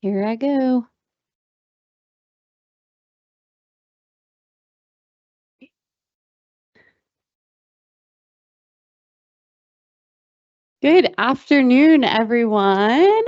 Here I go. Good afternoon, everyone.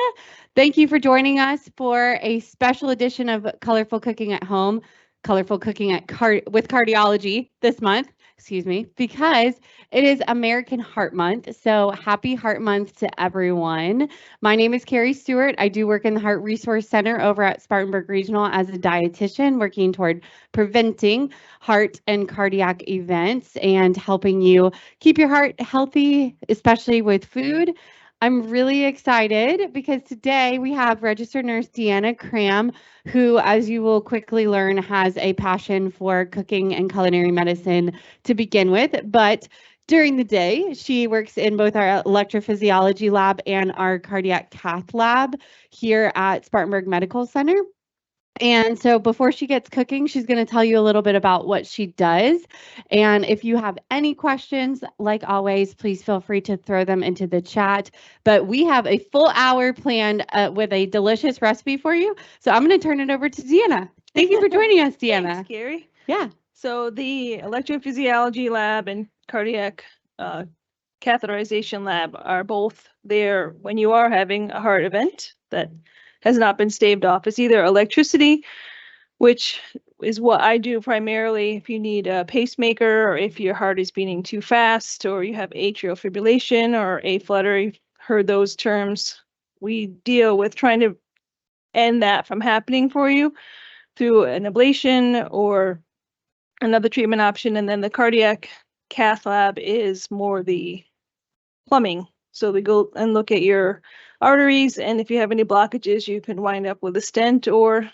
Thank you for joining us for a special edition of Colorful Cooking at Home, Colorful Cooking with Cardiology this month, excuse me, because it is American Heart Month. So happy Heart Month to everyone. My name is Carrie Stewart. I do work in the Heart Resource Center over at Spartanburg Regional as a dietitian, working toward preventing heart and cardiac events and helping you keep your heart healthy, especially with food. I'm really excited because today we have registered nurse Deanna Cram, who, as you will quickly learn, has a passion for cooking and culinary medicine to begin with. But during the day, she works in both our electrophysiology lab and our cardiac cath lab here at Spartanburg Medical Center. And so before she gets cooking, she's going to tell you a little bit about what she does. And if you have any questions, like always, please feel free to throw them into the chat. But we have a full hour planned with a delicious recipe for you. So I'm going to turn it over to Deanna. Thank you for joining us, Deanna. Thanks, Gary. Yeah. So the electrophysiology lab and cardiac catheterization lab are both there when you are having a heart event that has not been staved off. It's either electricity, which is what I do primarily if you need a pacemaker or if your heart is beating too fast or you have atrial fibrillation or A-flutter. You've heard those terms. We deal with trying to end that from happening for you through an ablation or another treatment option. And then the cardiac cath lab is more the plumbing. So we go and look at your arteries, and if you have any blockages, you can wind up with a stent, or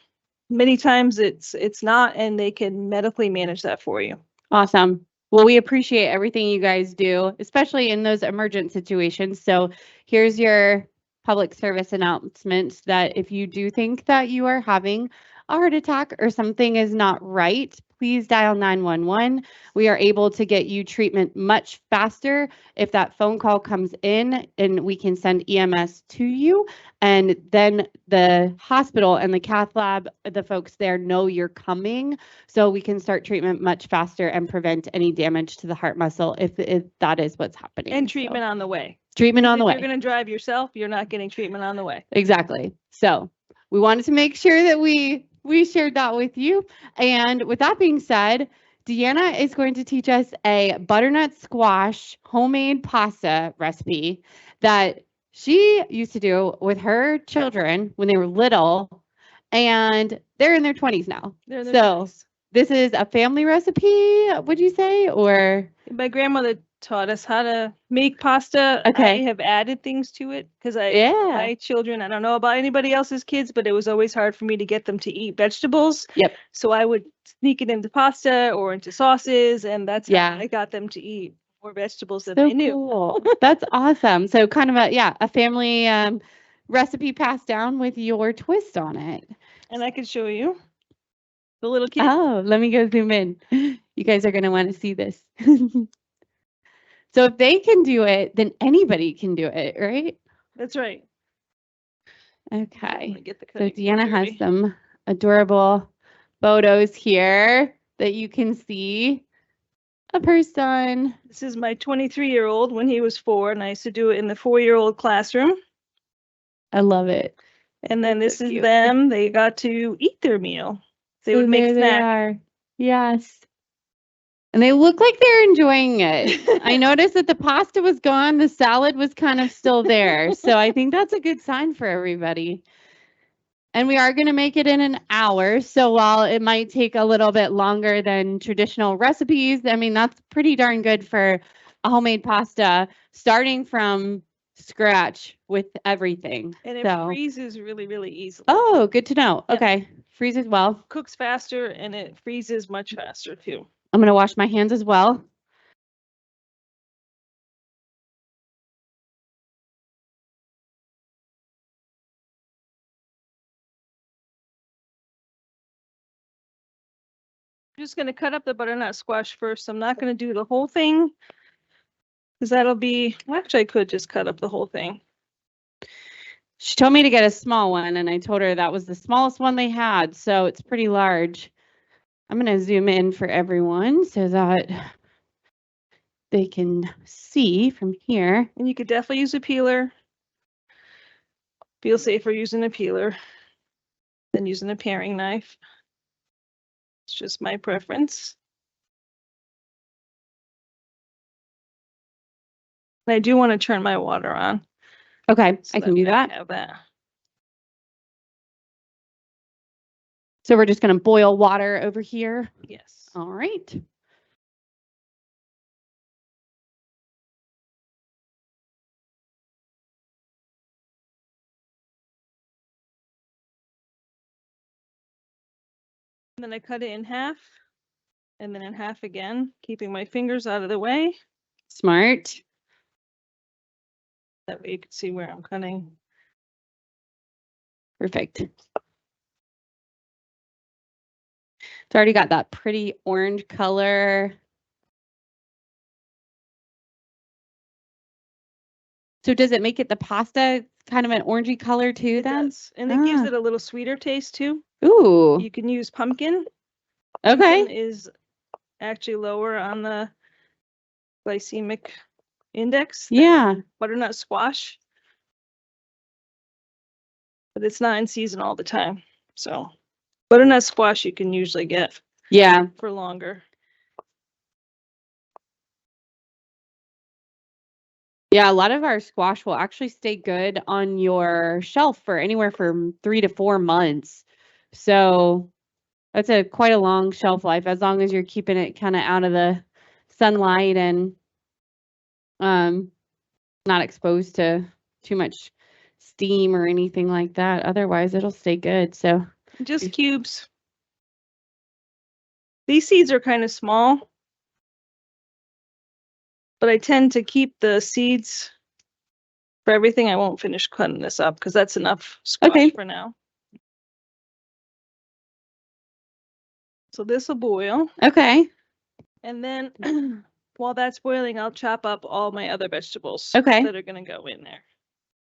many times it's not, and they can medically manage that for you. Awesome. Well, we appreciate everything you guys do, especially in those emergent situations. So here's your public service announcement that if you do think that you are having a heart attack or something is not right, please dial 911. We are able to get you treatment much faster if that phone call comes in, and we can send EMS to you. And then the hospital and the cath lab, the folks there know you're coming, so we can start treatment much faster and prevent any damage to the heart muscle if that is what's happening. And treatment on the way. Treatment on the way. If you're going to drive yourself, you're not getting treatment on the way. Exactly. So we wanted to make sure that we shared that with you. And with that being said, Deanna is going to teach us a butternut squash homemade pasta recipe that she used to do with her children when they were little, and they're in their 20s now. They're in their So 20s. This is a family recipe, would you say, or? My grandmother taught us how to make pasta. Okay. I have added things to it because Yeah. my children, I don't know about anybody else's kids, but it was always hard for me to get them to eat vegetables. Yep. So I would sneak it into pasta or into sauces, and that's Yeah. how I got them to eat more vegetables than So they knew. cool. That's awesome. So kind of a family recipe passed down with your twist on it. And I can show you the little kid. Oh, let me go zoom in. You guys are going to want to see this. So if they can do it, then anybody can do it, right? That's right. Okay. Get the So cutting Deanna board has ready. some adorable photos here that you can see. A person. This is my 23-year-old when he was 4, and I used to do it in the 4-year-old classroom. I love it. And then That's this so is cute. them. They got to eat their meal. They would make there snacks. They are. Yes. And they look like they're enjoying it. I noticed that the pasta was gone. The salad was kind of still there. So I think that's a good sign for everybody. And we are going to make it in an hour. So while it might take a little bit longer than traditional recipes, I mean, that's pretty darn good for a homemade pasta, starting from scratch with everything. And it freezes really, really easily. Oh, good to know. Yep. Okay. Freezes well. Cooks faster, and it freezes much faster too. I'm going to wash my hands as well. I'm just going to cut up the butternut squash first. I'm not going to do the whole thing because that'll be, well, actually I could just cut up the whole thing. She told me to get a small one, and I told her that was the smallest one they had, so it's pretty large. I'm going to zoom in for everyone so that they can see from here. And you could definitely use a peeler. Feel safer using a peeler than using a paring knife. It's just my preference. And I do want to turn my water on. Okay, so I can do way that. have that. So we're just going to boil water over here. Yes. All right. And then I cut it in half, and then in half again, keeping my fingers out of the way. Smart. That way you can see where I'm cutting. Perfect. It's already got that pretty orange color. So does it make it the pasta kind of an orangey color too It then? does. And it gives it a little sweeter taste too. Ooh. You can use pumpkin. Okay. Pumpkin is actually lower on the glycemic index. Yeah. Butternut squash. But it's not in season all the time. So butternut squash you can usually get for longer. Yeah, a lot of our squash will actually stay good on your shelf for anywhere from 3 to 4 months. So that's quite a long shelf life as long as you're keeping it kind of out of the sunlight and not exposed to too much steam or anything like that. Otherwise, it'll stay good. So just cubes. These seeds are kind of small, but I tend to keep the seeds for everything. I won't finish cutting this up because that's enough squash for now. So this will boil. Okay. And then while that's boiling, I'll chop up all my other vegetables that are going to go in there.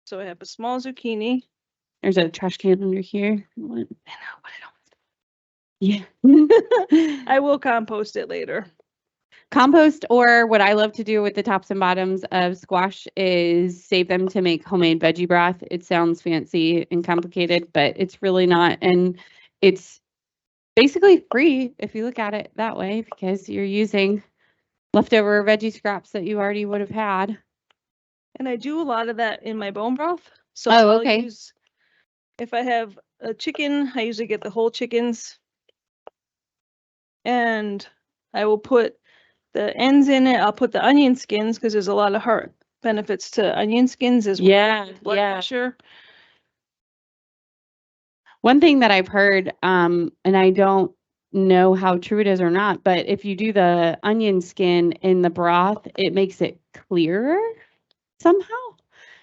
So I have a small zucchini. There's a trash can under here. I know, but I don't. Yeah. I will compost it later. Compost, or what I love to do with the tops and bottoms of squash is save them to make homemade veggie broth. It sounds fancy and complicated, but it's really not. And it's basically free if you look at it that way because you're using leftover veggie scraps that you already would have had. And I do a lot of that in my bone broth. So I'll use, if I have a chicken, I usually get the whole chickens. And I will put the ends in it. I'll put the onion skins because there's a lot of heart benefits to onion skins as well. Blood pressure. One thing that I've heard, and I don't know how true it is or not, but if you do the onion skin in the broth, it makes it clearer somehow.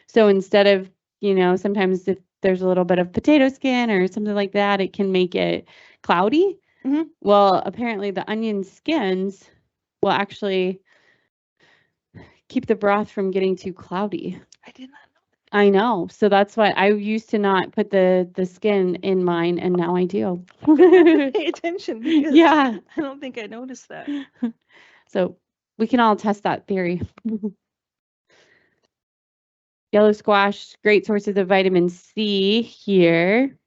So instead of, sometimes if there's a little bit of potato skin or something like that, it can make it cloudy. Mm-hmm. Well, apparently the onion skins will actually keep the broth from getting too cloudy. I did not know. I know. So that's why I used to not put the skin in mine, and now I do. Pay attention because I don't think I noticed that. So we can all test that theory. Yellow squash, great sources of vitamin C here.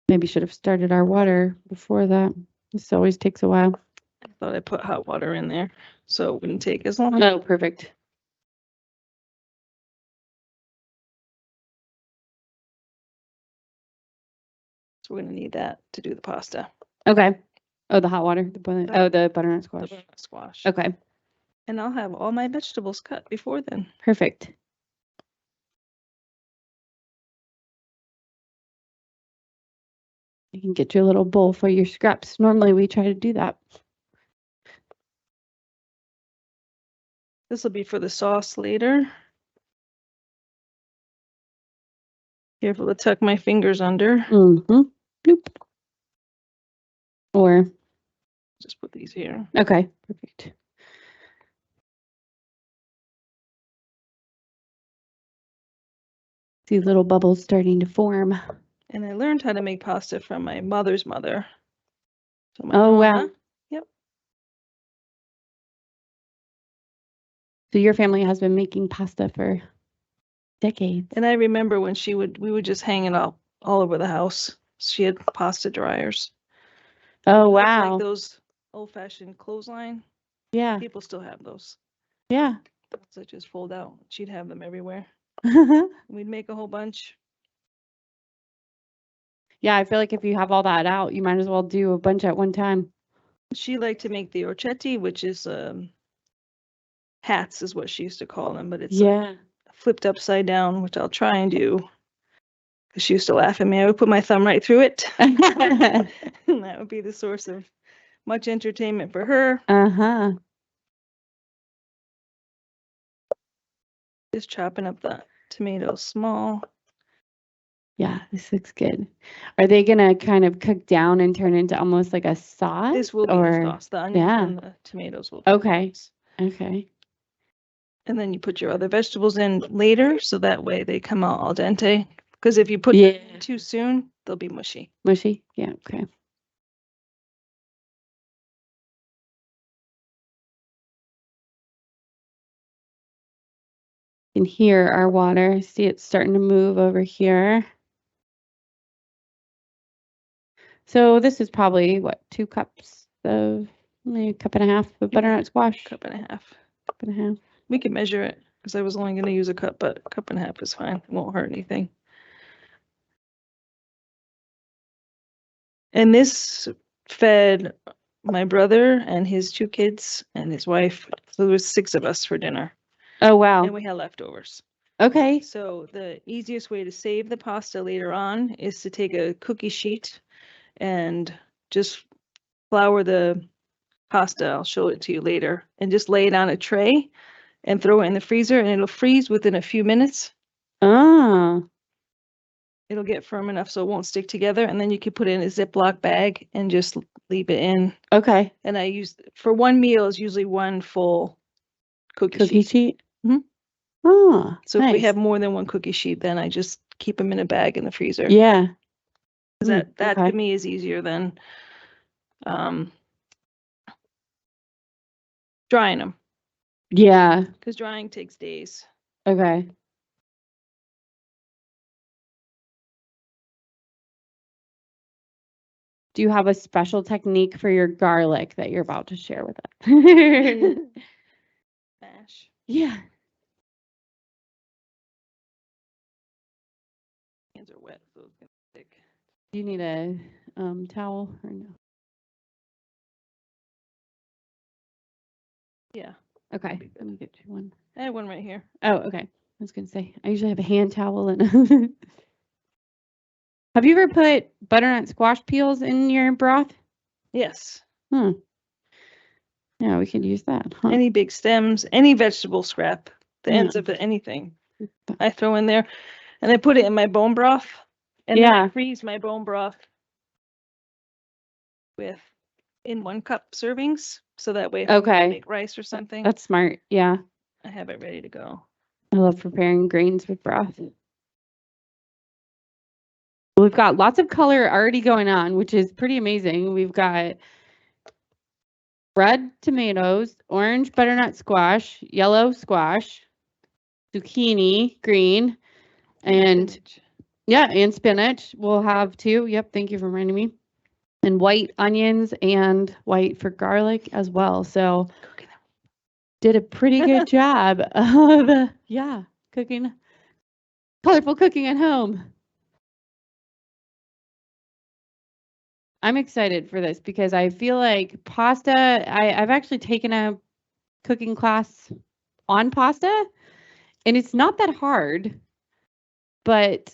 Maybe should have started our water before that. This always takes a while. I thought I put hot water in there so it wouldn't take as long. Oh, perfect. So we're going to need that to do the pasta. Okay. Oh, the hot water. The butternut squash. The butternut squash. Okay. And I'll have all my vegetables cut before then. Perfect. You can get your little bowl for your scraps. Normally we try to do that. This will be for the sauce later. Careful to tuck my fingers under. Mm-hmm. Nope. Or just put these here. Okay, perfect. See little bubbles starting to form. And I learned how to make pasta from my mother's mother. So my Oh, wow. nonna. Yep. So your family has been making pasta for decades. And I remember when we would just hang it all over the house. She had pasta dryers. Oh, Those, wow. like those old-fashioned clothesline. Yeah. People still have those. Yeah. Those that just fold out. She'd have them everywhere. We'd make a whole bunch. Yeah, I feel like if you have all that out, you might as well do a bunch at one time. She liked to make the orchetti, which is hats is what she used to call them, but it's Yeah. flipped upside down, which I'll try and do. She used to laugh at me. I would put my thumb right through it. And that would be the source of much entertainment for her. Uh-huh. Just chopping up the tomatoes small. Yeah, this looks good. Are they gonna kind of cook down and turn into almost like a sauce? This will be the sauce. The onions yeah. and the tomatoes will be Okay. sauce. Okay. And then you put your other vegetables in later, so that way they come out al dente. Because if you put Yeah. them in too soon, they'll be mushy. Mushy? Yeah, okay. You can hear our water. See it's starting to move over here. So this is probably what, 2 cups of, maybe a cup and a half of butternut squash. Cup and a half. Cup and a half. We can measure it because I was only going to use a cup, but a cup and a half is fine. It won't hurt anything. And this fed my brother and his 2 kids and his wife. So there was 6 of us for dinner. Oh, wow. And we had leftovers. Okay. So the easiest way to save the pasta later on is to take a cookie sheet and just flour the pasta. I'll show it to you later. And just lay it on a tray and throw it in the freezer, and it'll freeze within a few minutes. Oh. It'll get firm enough so it won't stick together, and then you can put it in a Ziploc bag and just leave it in. Okay. And I use, for one meal, is usually 1 full cookie sheet. sheet? Mhm. Oh, So if we nice. have more than 1 cookie sheet, then I just keep them in a bag in the freezer. Yeah. 'Cause that okay. to me is easier than drying them, Yeah. because drying takes days. Okay. Do you have a special technique for your garlic that you're about to share with us? Mash. Yeah. Hands are wet, so it's gonna stick. Do you need a towel or no? Yeah. Okay. Let me get you one. I have one right here. Oh, okay. I was gonna say I usually have a hand towel and. Have you ever put butternut squash peels in your broth? Yes. Yeah, we could use that. Huh? Any big stems, any vegetable scrap, the ends Yeah. of anything, I throw in there, and I put it in my bone broth, and then I freeze my bone broth in 1 cup servings, so that way if I'm gonna make rice or something, That's smart. Yeah. I have it ready to go. I love preparing grains with broth. We've got lots of color already going on, which is pretty amazing. We've got red tomatoes, orange butternut squash, yellow squash, zucchini, green, and Spinach. yeah, and spinach. We'll have 2. Yep, thank you for reminding me. And white onions and white for garlic as well. So did a pretty good job of cooking, colorful cooking at home. I'm excited for this because I feel like pasta, I've actually taken a cooking class on pasta, and it's not that hard, but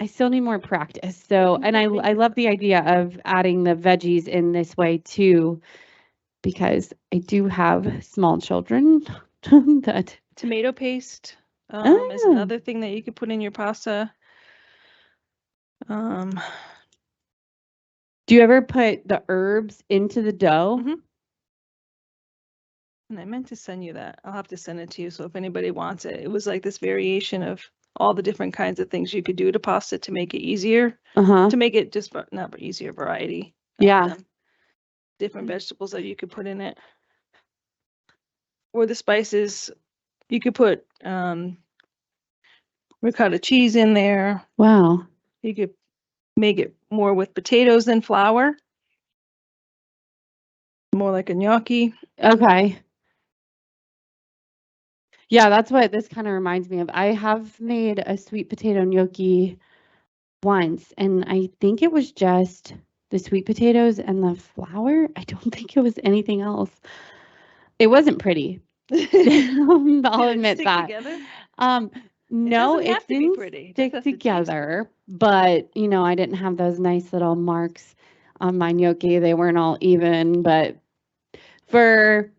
I still need more practice. So, and I love the idea of adding the veggies in this way too, because I do have small children that. Tomato paste is another thing that you could put in your pasta. Do you ever put the herbs into the dough? Mm-hmm. And I meant to send you that. I'll have to send it to you. So if anybody wants it, it was like this variation of all the different kinds of things you could do to pasta to make it easier, Uh-huh. to make it just not easier variety. Yeah. Different vegetables that you could put in it. Or the spices, you could put ricotta cheese in there. Wow. You could make it more with potatoes than flour. More like a gnocchi. Okay. Yeah, that's what this kind of reminds me of. I have made a sweet potato gnocchi once, and I think it was just the sweet potatoes and the flour. I don't think it was anything else. It wasn't pretty. I'll admit Stick that. together? No, doesn't it have to be didn't pretty. It just stick has to taste good. together, but I didn't have those nice little marks on my gnocchi. They weren't all even, but for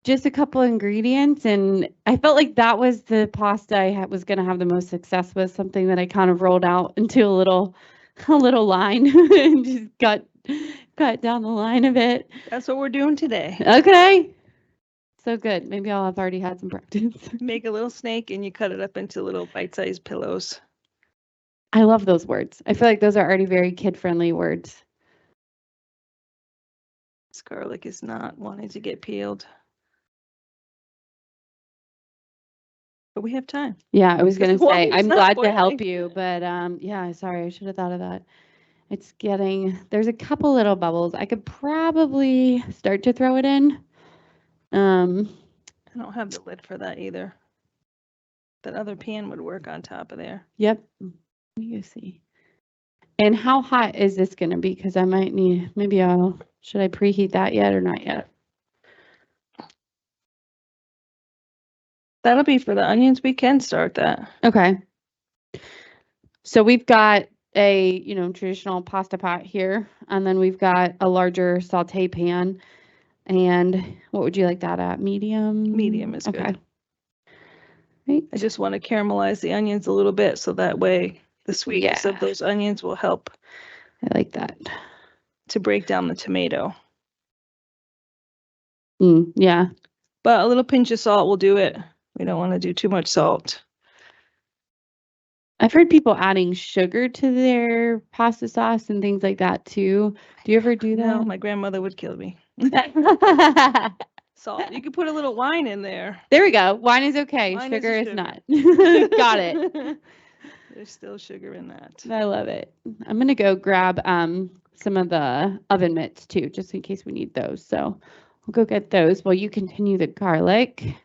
just a couple ingredients, and I felt like that was the pasta I was going to have the most success with, something that I kind of rolled out into a little line and just cut down the line of it. That's what we're doing today. Okay. So good. Maybe I'll have already had some practice. Make a little snake and you cut it up into little bite-sized pillows. I love those words. I feel like those are already very kid-friendly words. This garlic is not wanting to get peeled. But we have time. Yeah, I was going to As long say, as I'm it's not glad to boiling. help you, but yeah, sorry, I should have thought of that. It's there's a couple little bubbles. I could probably start to throw it in. I don't have the lid for that either. That other pan would work on top of there. Yep. Let me go see. And how hot is this going to be? Because I might need, should I preheat that yet or not yet? That'll be for the onions. We can start that. Okay. So we've got a, traditional pasta pot here, and then we've got a larger saute pan. And what would you like that at? Medium? Medium is good. Right. I just want to caramelize the onions a little bit so that way the sweetness of those onions will help. I like that. To break down the tomato. Yeah. But a little pinch of salt will do it. We don't want to do too much salt. I've heard people adding sugar to their pasta sauce and things like that too. Do you ever do that? No, my grandmother would kill me. Salt. You could put a little wine in there. There we go. Wine is okay. Wine sugar is is sugar. not. Got it. There's still sugar in that. I love it. I'm going to go grab some of the oven mitts too, just in case we need those. So I'll go get those while you continue the garlic.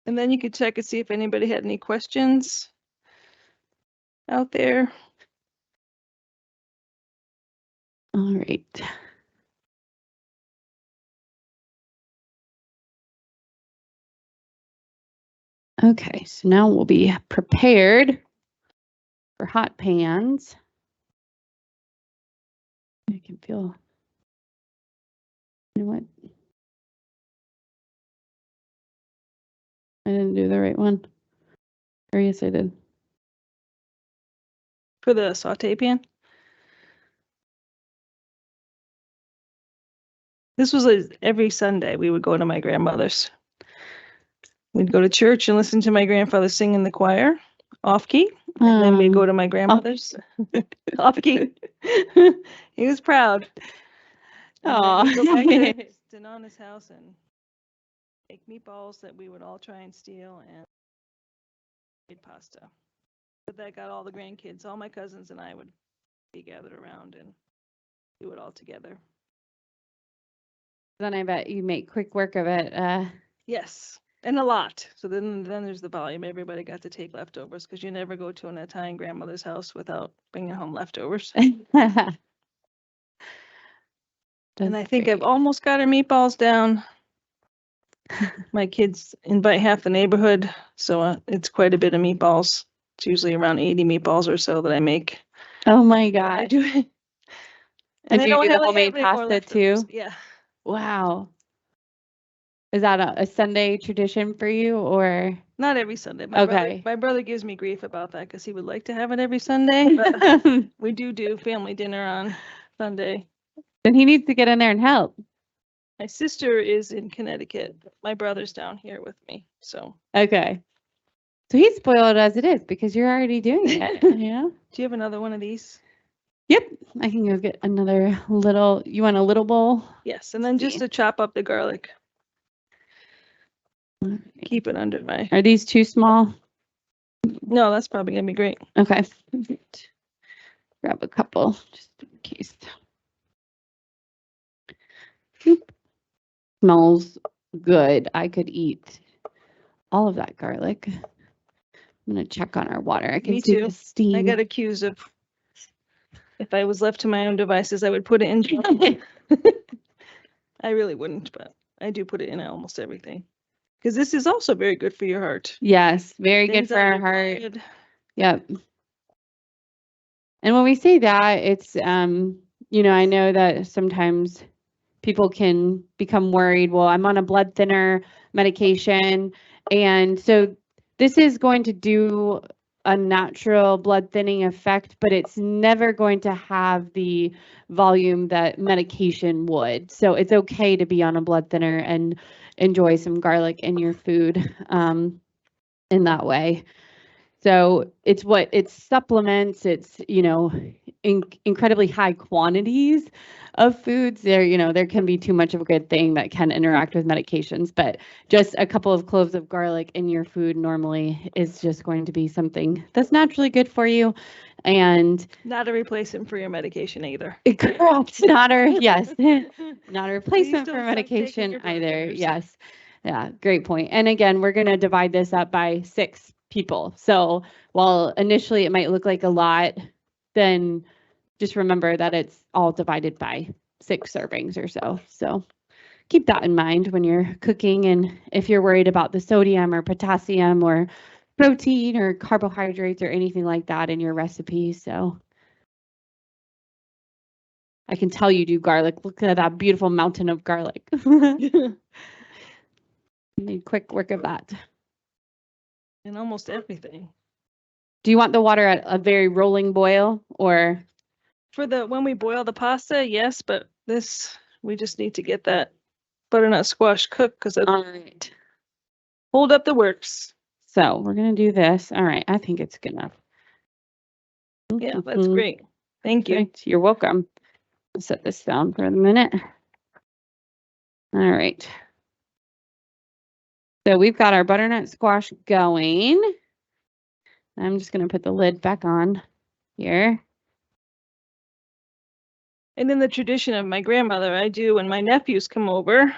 And then you could check and see if anybody had any questions out there. All right. Okay, so now we'll be prepared for hot pans. I can feel, you know what? I didn't do the right one. Or yes, I did. For the saute pan. This was every Sunday we would go to my grandmother's. We'd go to church and listen to my grandfather sing in the choir, off key. And then we'd go to my grandmother's, off key. He was proud. Oh, go back to Deanna's house and make meatballs that we would all try and steal and made pasta. But that got all the grandkids, all my cousins and I would be gathered around and do it all together. Then I bet you make quick work of it. Yes, and a lot. So then there's the volume. Everybody got to take leftovers because you never go to an Italian grandmother's house without bringing home leftovers. And I think I've almost got our meatballs down. My kids invite half the neighborhood, so it's quite a bit of meatballs. It's usually around 80 meatballs or so that I make. Oh my God. I do it. And I you don't do the have homemade any more pasta leftovers. too? Yeah. Wow. Is that a Sunday tradition for you or? Not every Sunday. My brother gives me grief about that because he would like to have it every Sunday. But we do family dinner on Sunday. Then he needs to get in there and help. My sister is in Connecticut. My brother's down here with me, so. Okay. So he's spoiled as it is because you're already doing it, you know? Do you have another one of these? Yep. I can go get another little, you want a little bowl? Yes, and then just See. to chop up the garlic. Keep it under my, Are these too small? no, that's probably gonna be great. Okay. Grab a couple just in case. Oop. Smells good. I could eat all of that garlic. I'm gonna check on our water. I can Me see too. the steam. I got accused of, if I was left to my own devices, I would put it in. I really wouldn't, but I do put it in almost everything. Because this is also very good for your heart. Yes, very good Thins for out our your heart. blood. Yep. And when we say that, it's you know, I know that sometimes people can become worried. Well, I'm on a blood thinner medication, and so this is going to do a natural blood thinning effect, but it's never going to have the volume that medication would. So it's okay to be on a blood thinner and enjoy some garlic in your food in that way. So it's supplements, it's, you know, incredibly high quantities of foods. There, you know, there can be too much of a good thing that can interact with medications, but just a couple of cloves of garlic in your food normally is just going to be something that's naturally good for you. And Not a replacement for your medication either. correct, not a, yes, not a replacement don't for stop taking medication your blood either. thinners. Yes. Yeah, great point. And again, we're going to divide this up by 6 people. So while initially it might look like a lot, then just remember that it's all divided by 6 servings or so. So keep that in mind when you're cooking. And if you're worried about the sodium or potassium or protein or carbohydrates or anything like that in your recipe. So I can tell you do garlic. Look at that beautiful mountain of garlic. Made quick work of that. And almost everything. Do you want the water at a very rolling boil or? For the, when we boil the pasta, yes, but this, we just need to get that butternut squash cooked because it All right. hold up the works. So we're going to do this. All right. I think it's good enough. Yeah, that's great. Thank you. Great. You're welcome. I'll set this down for a minute. All right. So we've got our butternut squash going. I'm just going to put the lid back on here. And in the tradition of my grandmother, I do when my nephews come over,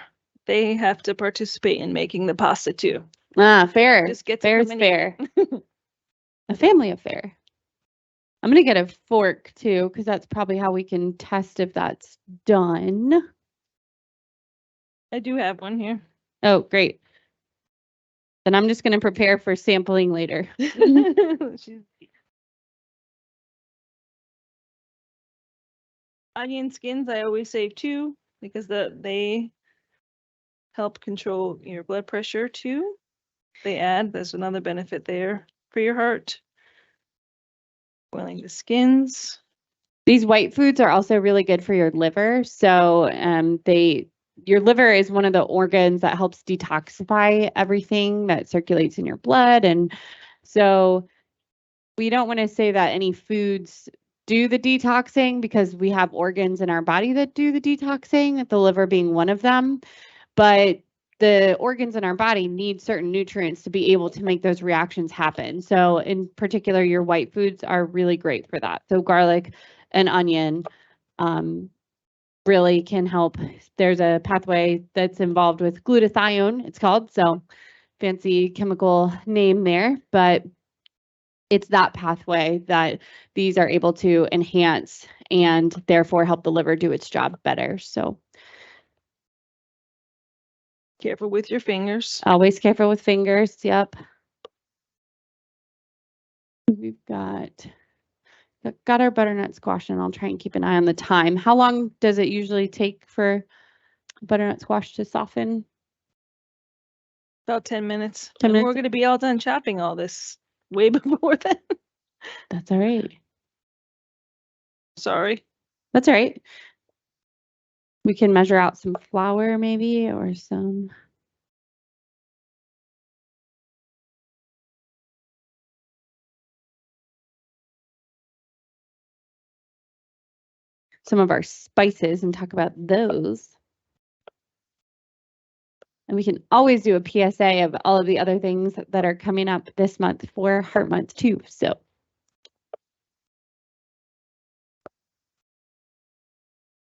they have to participate in making the pasta too. Ah, fair. Just get to Fair is come and eat. fair. A family affair. I'm going to get a fork too, because that's probably how we can test if that's done. I do have one here. Oh, great. Then I'm just going to prepare for sampling later. Onion skins, I always save 2 because they help control your blood pressure too. There's another benefit there for your heart. Boiling the skins. These white foods are also really good for your liver. So your liver is one of the organs that helps detoxify everything that circulates in your blood. And so we don't want to say that any foods do the detoxing because we have organs in our body that do the detoxing, the liver being one of them. But the organs in our body need certain nutrients to be able to make those reactions happen. So in particular, your white foods are really great for that. So garlic and onion really can help. There's a pathway that's involved with glutathione, it's called. So fancy chemical name there, but it's that pathway that these are able to enhance and therefore help the liver do its job better. So Careful with your fingers. always careful with fingers. Yep. We've got our butternut squash, and I'll try and keep an eye on the time. How long does it usually take for butternut squash to soften? About 10 minutes. 10 And minutes? we're going to be all done chopping all this way before then. That's all right. Sorry. That's all right. We can measure out some flour maybe, or some. Some of our spices and talk about those. And we can always do a PSA of all of the other things that are coming up this month for Heart Month too. So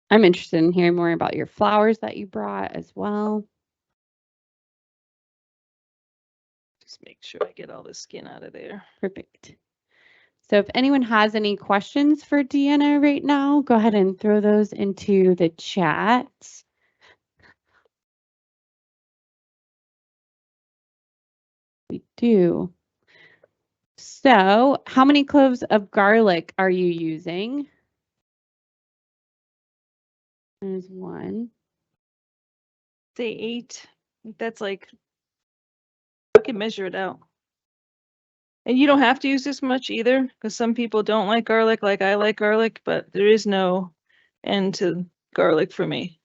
I'm interested in hearing more about your flowers that you brought as well. Just make sure I get all the skin out of there. Perfect. So if anyone has any questions for Deanna right now, go ahead and throw those into the chat. We do. So how many cloves of garlic are you using? There's one. Say 8. That's like, I can measure it out. And you don't have to use this much either, because some people don't like garlic like I like garlic, but there is no end to garlic for me.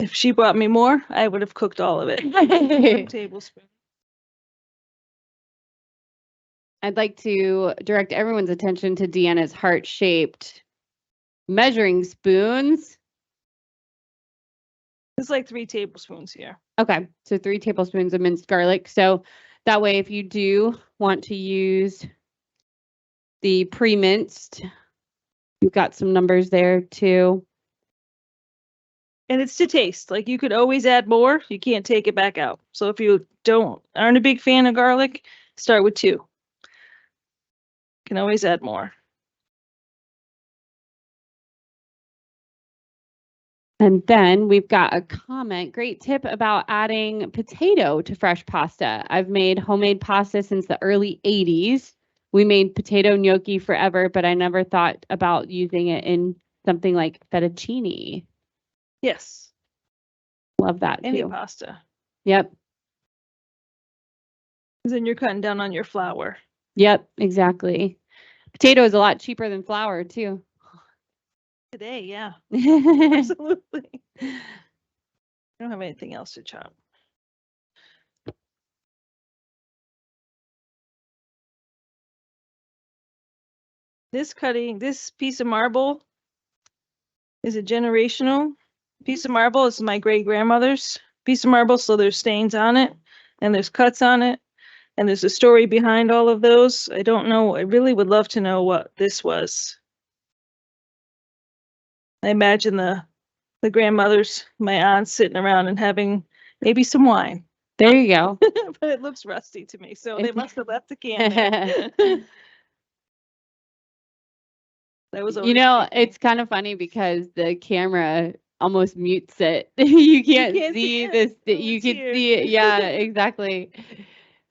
If she brought me more, I would have cooked all of it. 1 tablespoon. I'd like to direct everyone's attention to Deanna's heart-shaped measuring spoons. It's like 3 tablespoons here. Okay, so 3 tablespoons of minced garlic. So that way, if you do want to use the pre-minced, you've got some numbers there too. And it's to taste. Like you could always add more. You can't take it back out. So if you aren't a big fan of garlic, start with 2. Can always add more. And then we've got a comment, great tip about adding potato to fresh pasta. I've made homemade pasta since the early 80s. We made potato gnocchi forever, but I never thought about using it in something like fettuccine. Yes. Love that Any too. pasta. Yep. Because then you're cutting down on your flour. Yep, exactly. Potato is a lot cheaper than flour too. Today, yeah. Absolutely. I don't have anything else to chop. This piece of marble is a generational piece of marble. It's my great grandmother's piece of marble, so there's stains on it, and there's cuts on it, and there's a story behind all of those. I don't know. I really would love to know what this was. I imagine the grandmothers, my aunts, sitting around and having maybe some wine. There you go. But it looks rusty to me, so they must have left the can there. That was You know, creepy. it's kind of funny because the camera almost mutes it. You can't see this. You can see it. Yeah, exactly.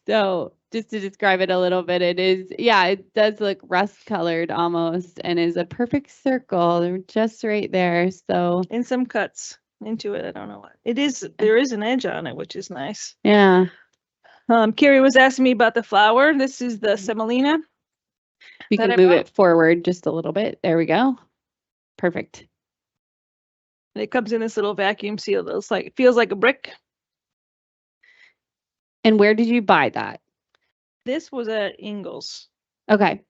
So just to describe it a little bit, it is, yeah, it does look rust colored almost and is a perfect circle. They're just right there. So, and some cuts into it. I don't know what it is. There is an edge on it, which is nice. yeah. Carrie was asking me about the flour. This is the semolina. You can move it forward just a little bit. There we go. Perfect. And it comes in this little vacuum seal. It feels like a brick. And where did you buy that? This was at Ingles. Okay.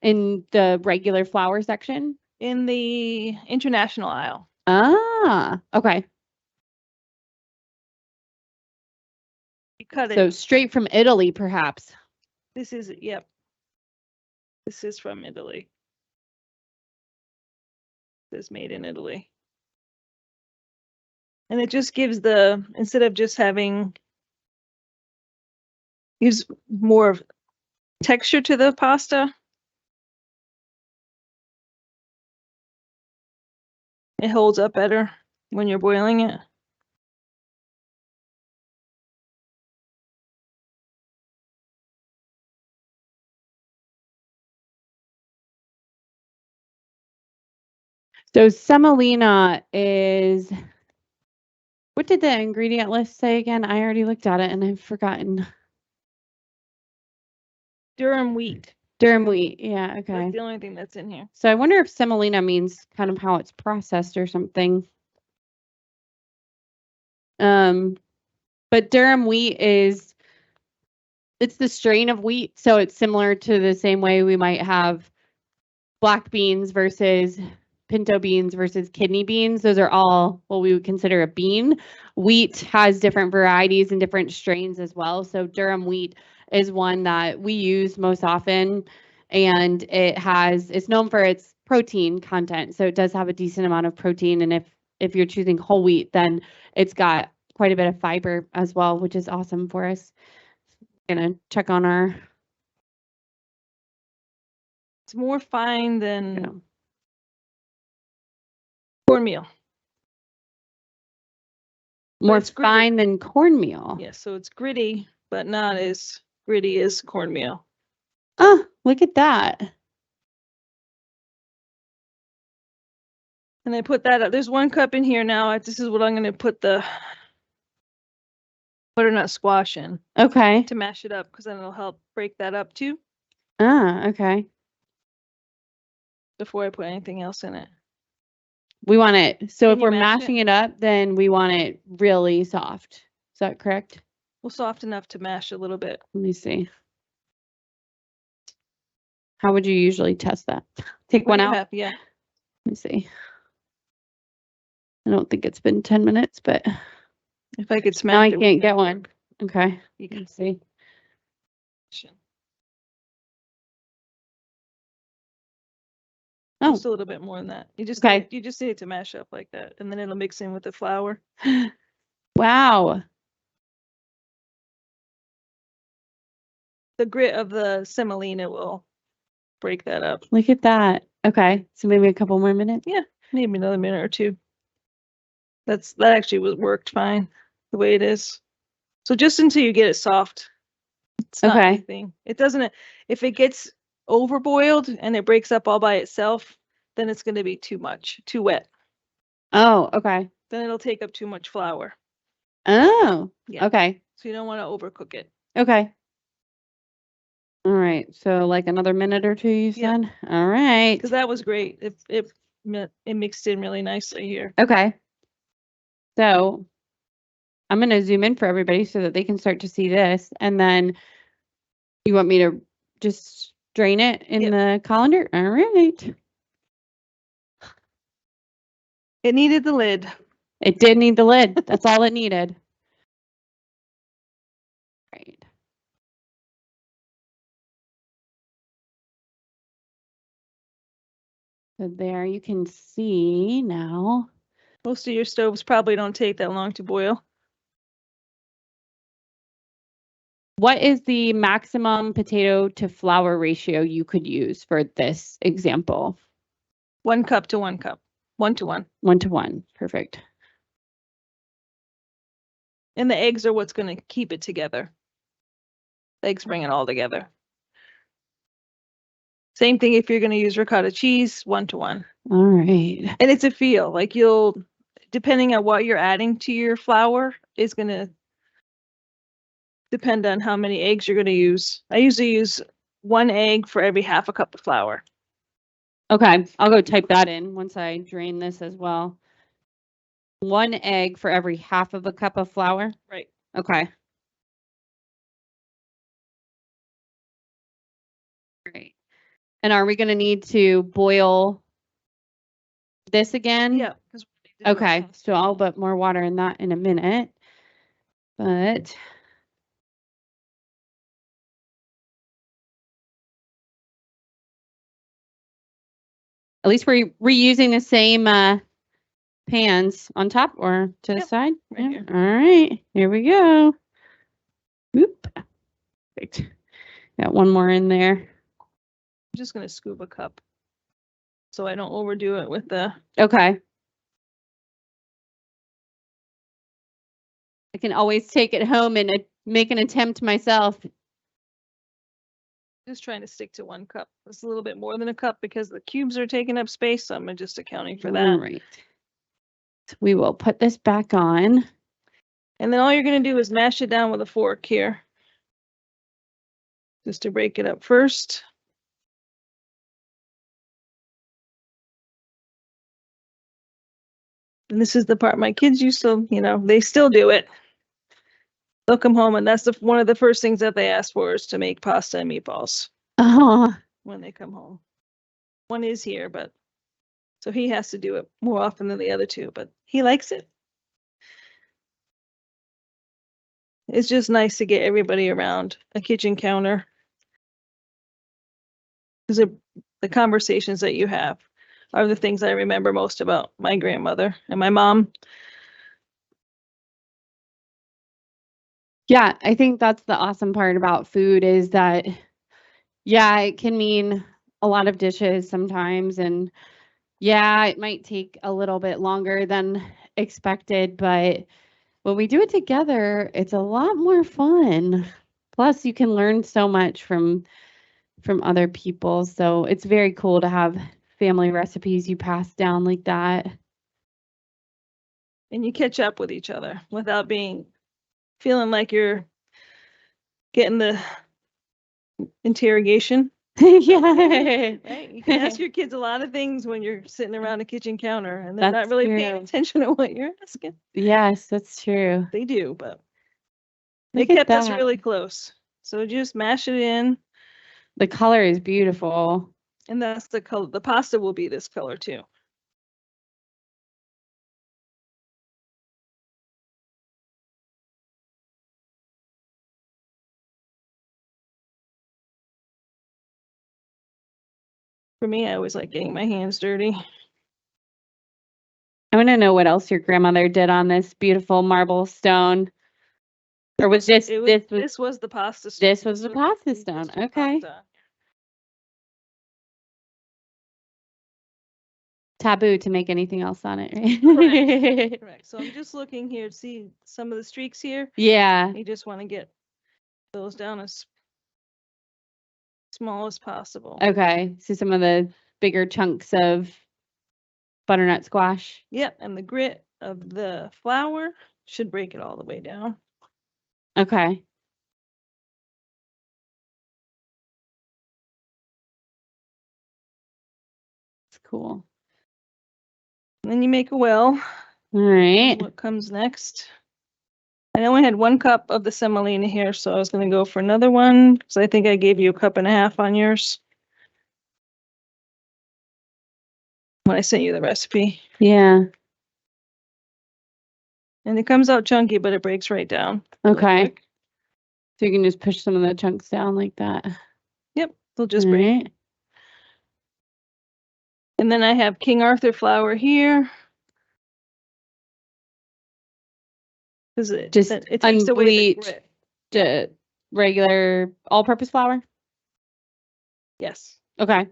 In the regular flour section? In the international aisle. Ah, okay. You cut it. So straight from Italy, perhaps. This is, yep. This is from Italy. This is made in Italy. And it just gives instead of just gives more texture to the pasta. It holds up better when you're boiling it. So semolina is, what did the ingredient list say again? I already looked at it and I've forgotten. Durum wheat. Durum wheat, yeah, okay. That's the only thing that's in here. So I wonder if semolina means kind of how it's processed or something. But Durham wheat it's the strain of wheat. So it's similar to the same way we might have black beans versus pinto beans versus kidney beans. Those are all what we would consider a bean. Wheat has different varieties and different strains as well. So Durham wheat is one that we use most often, and it's known for its protein content. So it does have a decent amount of protein, and if you're choosing whole wheat, then it's got quite a bit of fiber as well, which is awesome for us. Gonna check on our. It's more fine than Yeah. cornmeal. More it's gritty. fine than cornmeal. Yeah, so it's gritty, but not as gritty as cornmeal. Oh, look at that. And I put that up. There's 1 cup in here now. This is what I'm going to put the butternut squash in Okay. to mash it up, because then it'll help break that up too Okay. before I put anything else in it. We want it. So Can if you we're mash mashing it up, then we want it really soft. Is that correct? Well, soft enough to mash a little bit. Let me see. How would you usually test that? Take What one do you out. have? Yeah. Let me see. I don't think it's been 10 minutes, but If I could smash now I it. can't get one. Okay. You can see. Oh, just a little bit more than that. You just okay. you just need it to mash up like that, and then it'll mix in with the flour. Wow. The grit of the semolina will break that up. Look at that. Okay. So maybe a couple more minutes. Yeah, maybe another minute or two. That actually worked fine the way it is. So just until you get it soft. It's not Okay. anything. It doesn't, if it gets overboiled and it breaks up all by itself, then it's going to be too much, too wet. Oh, okay. Then it'll take up too much flour. Oh, Yeah. okay. So you don't want to overcook it. Okay. All right. So like another minute or two, you Yeah. said? All right. Because that was great. It mixed in really nicely here. Okay. So I'm going to zoom in for everybody so that they can start to see this. And then you want me to just drain it in the colander? All right. It needed the lid. It did need the lid. That's all it needed. Right. So there you can see now. Most of your stoves probably don't take that long to boil. What is the maximum potato to flour ratio you could use for this example? 1 cup to 1 cup. 1 to 1. 1 to 1. Perfect. And the eggs are what's going to keep it together. The eggs bring it all together. Same thing if you're going to use ricotta cheese, 1 to 1. All right. And it's a feel. Like depending on what you're adding to your flour, is going to depend on how many eggs you're going to use. I usually use 1 egg for every half a cup of flour. Okay, I'll go type that in once I drain this as well. 1 egg for every half of a cup of flour? Right. Okay. Great. And are we going to need to boil this again? Yeah. Okay, so I'll put more water in that in a minute. But at least we're reusing the same pans on top or to the side. Right here. All right, here we go. Oop. Perfect. Got one more in there. I'm just going to scoop a cup so I don't overdo it with the. Okay. I can always take it home and make an attempt myself. Just trying to stick to 1 cup. It's a little bit more than a cup because the cubes are taking up space, so I'm just accounting for that. All right. So we will put this back on. And then all you're going to do is mash it down with a fork here. Just to break it up first. And this is the part my kids used to, they still do it. They'll come home and that's one of the first things that they ask for is to make pasta and meatballs Oh, when they come home. One is here, but so he has to do it more often than the other two, but he likes it. It's just nice to get everybody around a kitchen counter. Because the conversations that you have are the things I remember most about my grandmother and my mom. yeah, I think that's the awesome part about food is that, yeah, it can mean a lot of dishes sometimes. And yeah, it might take a little bit longer than expected, but when we do it together, it's a lot more fun. Plus, you can learn so much from other people. So it's very cool to have family recipes you pass down like that. And you catch up with each other without feeling like you're getting the interrogation. Yeah. Right? You can ask your kids a lot of things when you're sitting around a kitchen counter and they're That's not really paying true. attention to what you're asking. Yes, that's true. They do, but Look they at kept us that. really close. So just mash it in. The color is beautiful. And that's the color. The pasta will be this color too. For me, I always like getting my hands dirty. I want to know what else your grandmother did on this beautiful marble stone. Or was this This was the pasta stone. this was the pasta stone? Okay. Taboo to make anything else on it, right? Correct. So I'm just looking here to see some of the streaks here. Yeah. You just want to get those down as small as possible. Okay. So some of the bigger chunks of butternut squash. Yep, and the grit of the flour should break it all the way down. Okay. It's cool. And then you make a well. All right. What comes next? I only had 1 cup of the semolina here, so I was going to go for another one because I think I gave you 1.5 cups on yours when I sent you the recipe. Yeah. And it comes out chunky, but it breaks right down. Okay. Quick. So you can just push some of the chunks down like that. Yep, they'll just All break. right. And then I have King Arthur flour here. Because it takes away the grit. Regular all-purpose flour? Yes. Okay.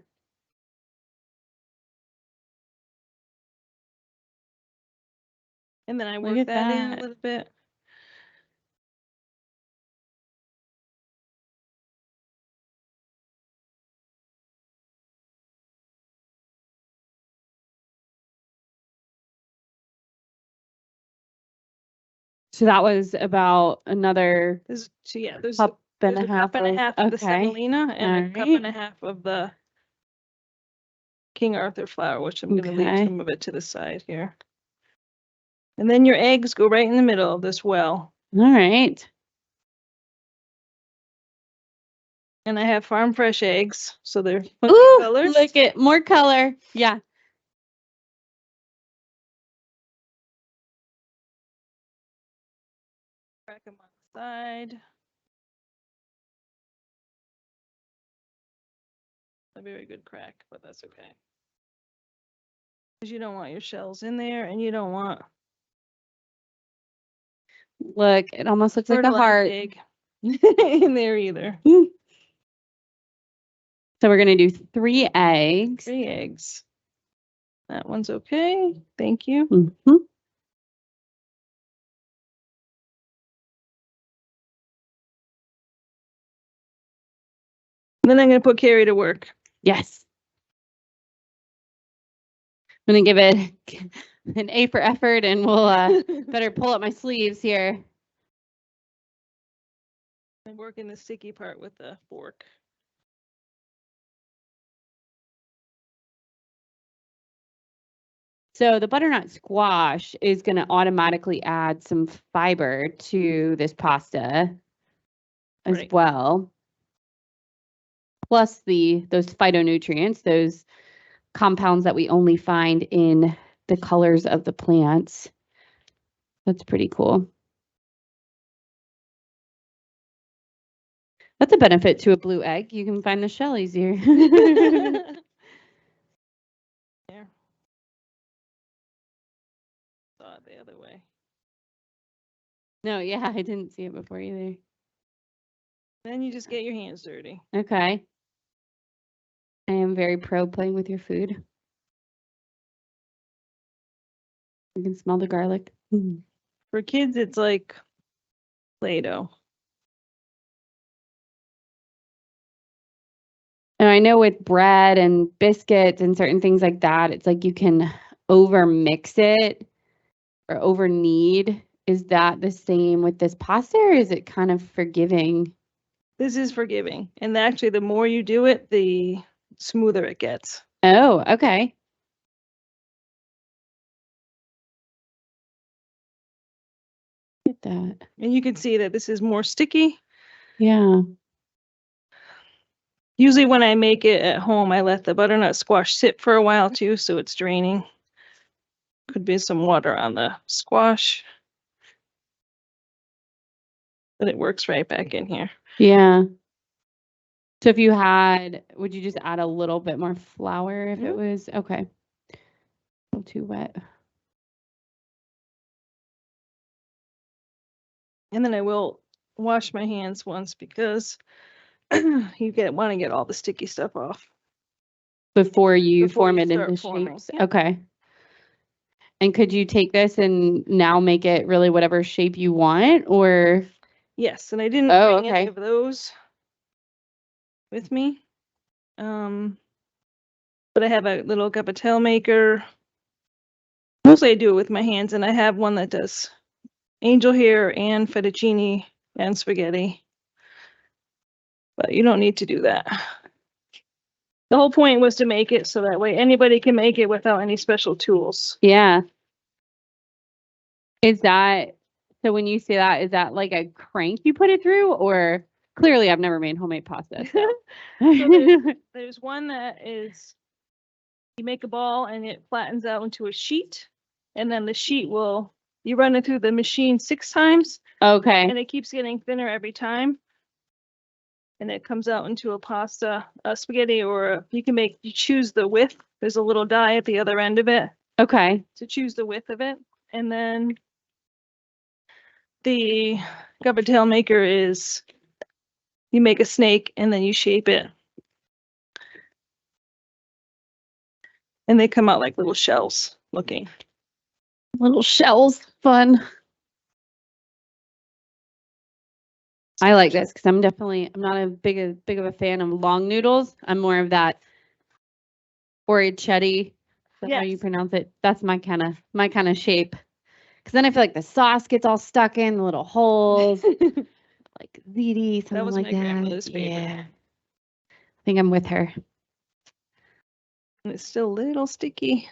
And then I Look work at that in a that. little bit. So that was about another There's cup and a a half cup and a half of the okay. semolina and a cup Alright. and a half of the King Arthur flour, which I'm going to leave Okay. some of it to the side here. And then your eggs go right in the middle of this well. All right. And I have farm fresh eggs, so they're funky Ooh, colors. look at more color. Yeah. Crack them on the side. A very good crack, but that's okay. Because you don't want your shells in there, and you don't want Look, it almost looks like a heart. egg in there either. So we're going to do 3 eggs. 3 eggs. That one's okay. Thank you. Mm-hmm. And then I'm going to put Carrie to work. Yes. I'm going to give it an A for effort, and we'll better pull up my sleeves here. I'm working the sticky part with the fork. So the butternut squash is going to automatically add some fiber to this pasta as Right. well. Plus those phytonutrients, those compounds that we only find in the colors of the plants. That's pretty cool. That's a benefit to a blue egg. You can find the shell easier. There. Saw it the other way. No, yeah, I didn't see it before either. Then you just get your hands dirty. Okay. I am very pro playing with your food. You can smell the garlic. For kids, it's like Play-Doh. And I know with bread and biscuits and certain things like that, it's like you can over mix it or over knead. Is that the same with this pasta, or is it kind of forgiving? This is forgiving. And actually, the more you do it, the smoother it gets. Oh, okay. Look at that. And you can see that this is more sticky. Yeah. Usually when I make it at home, I let the butternut squash sit for a while too, so it's draining. Could be some water on the squash. But it works right back in here. Yeah. So if you had, would you just add a little bit more flour if it was, okay. A little too wet. And then I will wash my hands once because you want to get all the sticky stuff off. Before you Before form you it start into forming, shapes. yeah. Okay. And could you take this and now make it really whatever shape you want, or? Yes, and I didn't Oh, bring any okay. of those with me. But I have a little gabbatel maker. Mostly I do it with my hands, and I have one that does angel hair and fettuccine and spaghetti. But you don't need to do that. The whole point was to make it so that way anybody can make it without any special tools. Yeah. Is that, so when you say that, is that like a crank you put it through, or clearly I've never made homemade pasta. So. So there's one that is, you make a ball and it flattens out into a sheet, and then the sheet you run it through the machine 6 times, Okay. and it keeps getting thinner every time. And it comes out into a pasta, a spaghetti, or you choose the width. There's a little die at the other end of it Okay. to choose the width of it. And then the gabbatel maker is, you make a snake and then you shape it. And they come out like little shells looking. Little shells, fun. I like this because I'm not a big of a fan of long noodles. I'm more of that orecchiette. Is that how you Yes. pronounce it? That's my kind of shape. Because then I feel like the sauce gets all stuck in the little holes, like ziti, something That was like my that. grandmother's favorite. Yeah. I think I'm with her. And it's still a little sticky.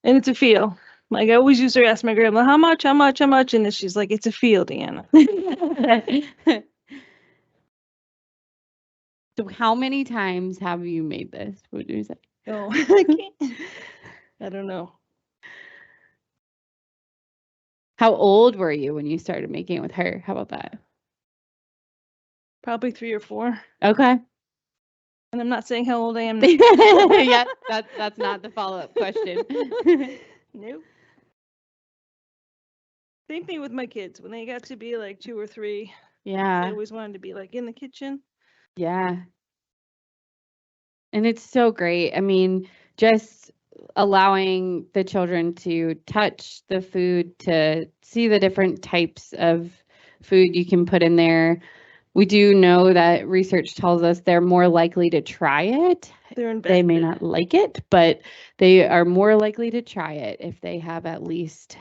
And it's a feel. Like I always used to ask my grandma, how much? And then she's like, it's a feel, Deanna. So how many times have you made this? What is it? Oh, I can't. I don't know. How old were you when you started making it with her? How about that? Probably 3 or 4. Okay. And I'm not saying how old I am now. Yeah, that's not the follow-up question. Nope. Same thing with my kids. When they got to be like 2 or 3, I Yeah. always wanted to be like in the kitchen. Yeah. And it's so great. I mean, just allowing the children to touch the food, to see the different types of food you can put in there. We do know that research tells us they're more likely to try it. They're invested. They may not like it, but they are more likely to try it if they have at least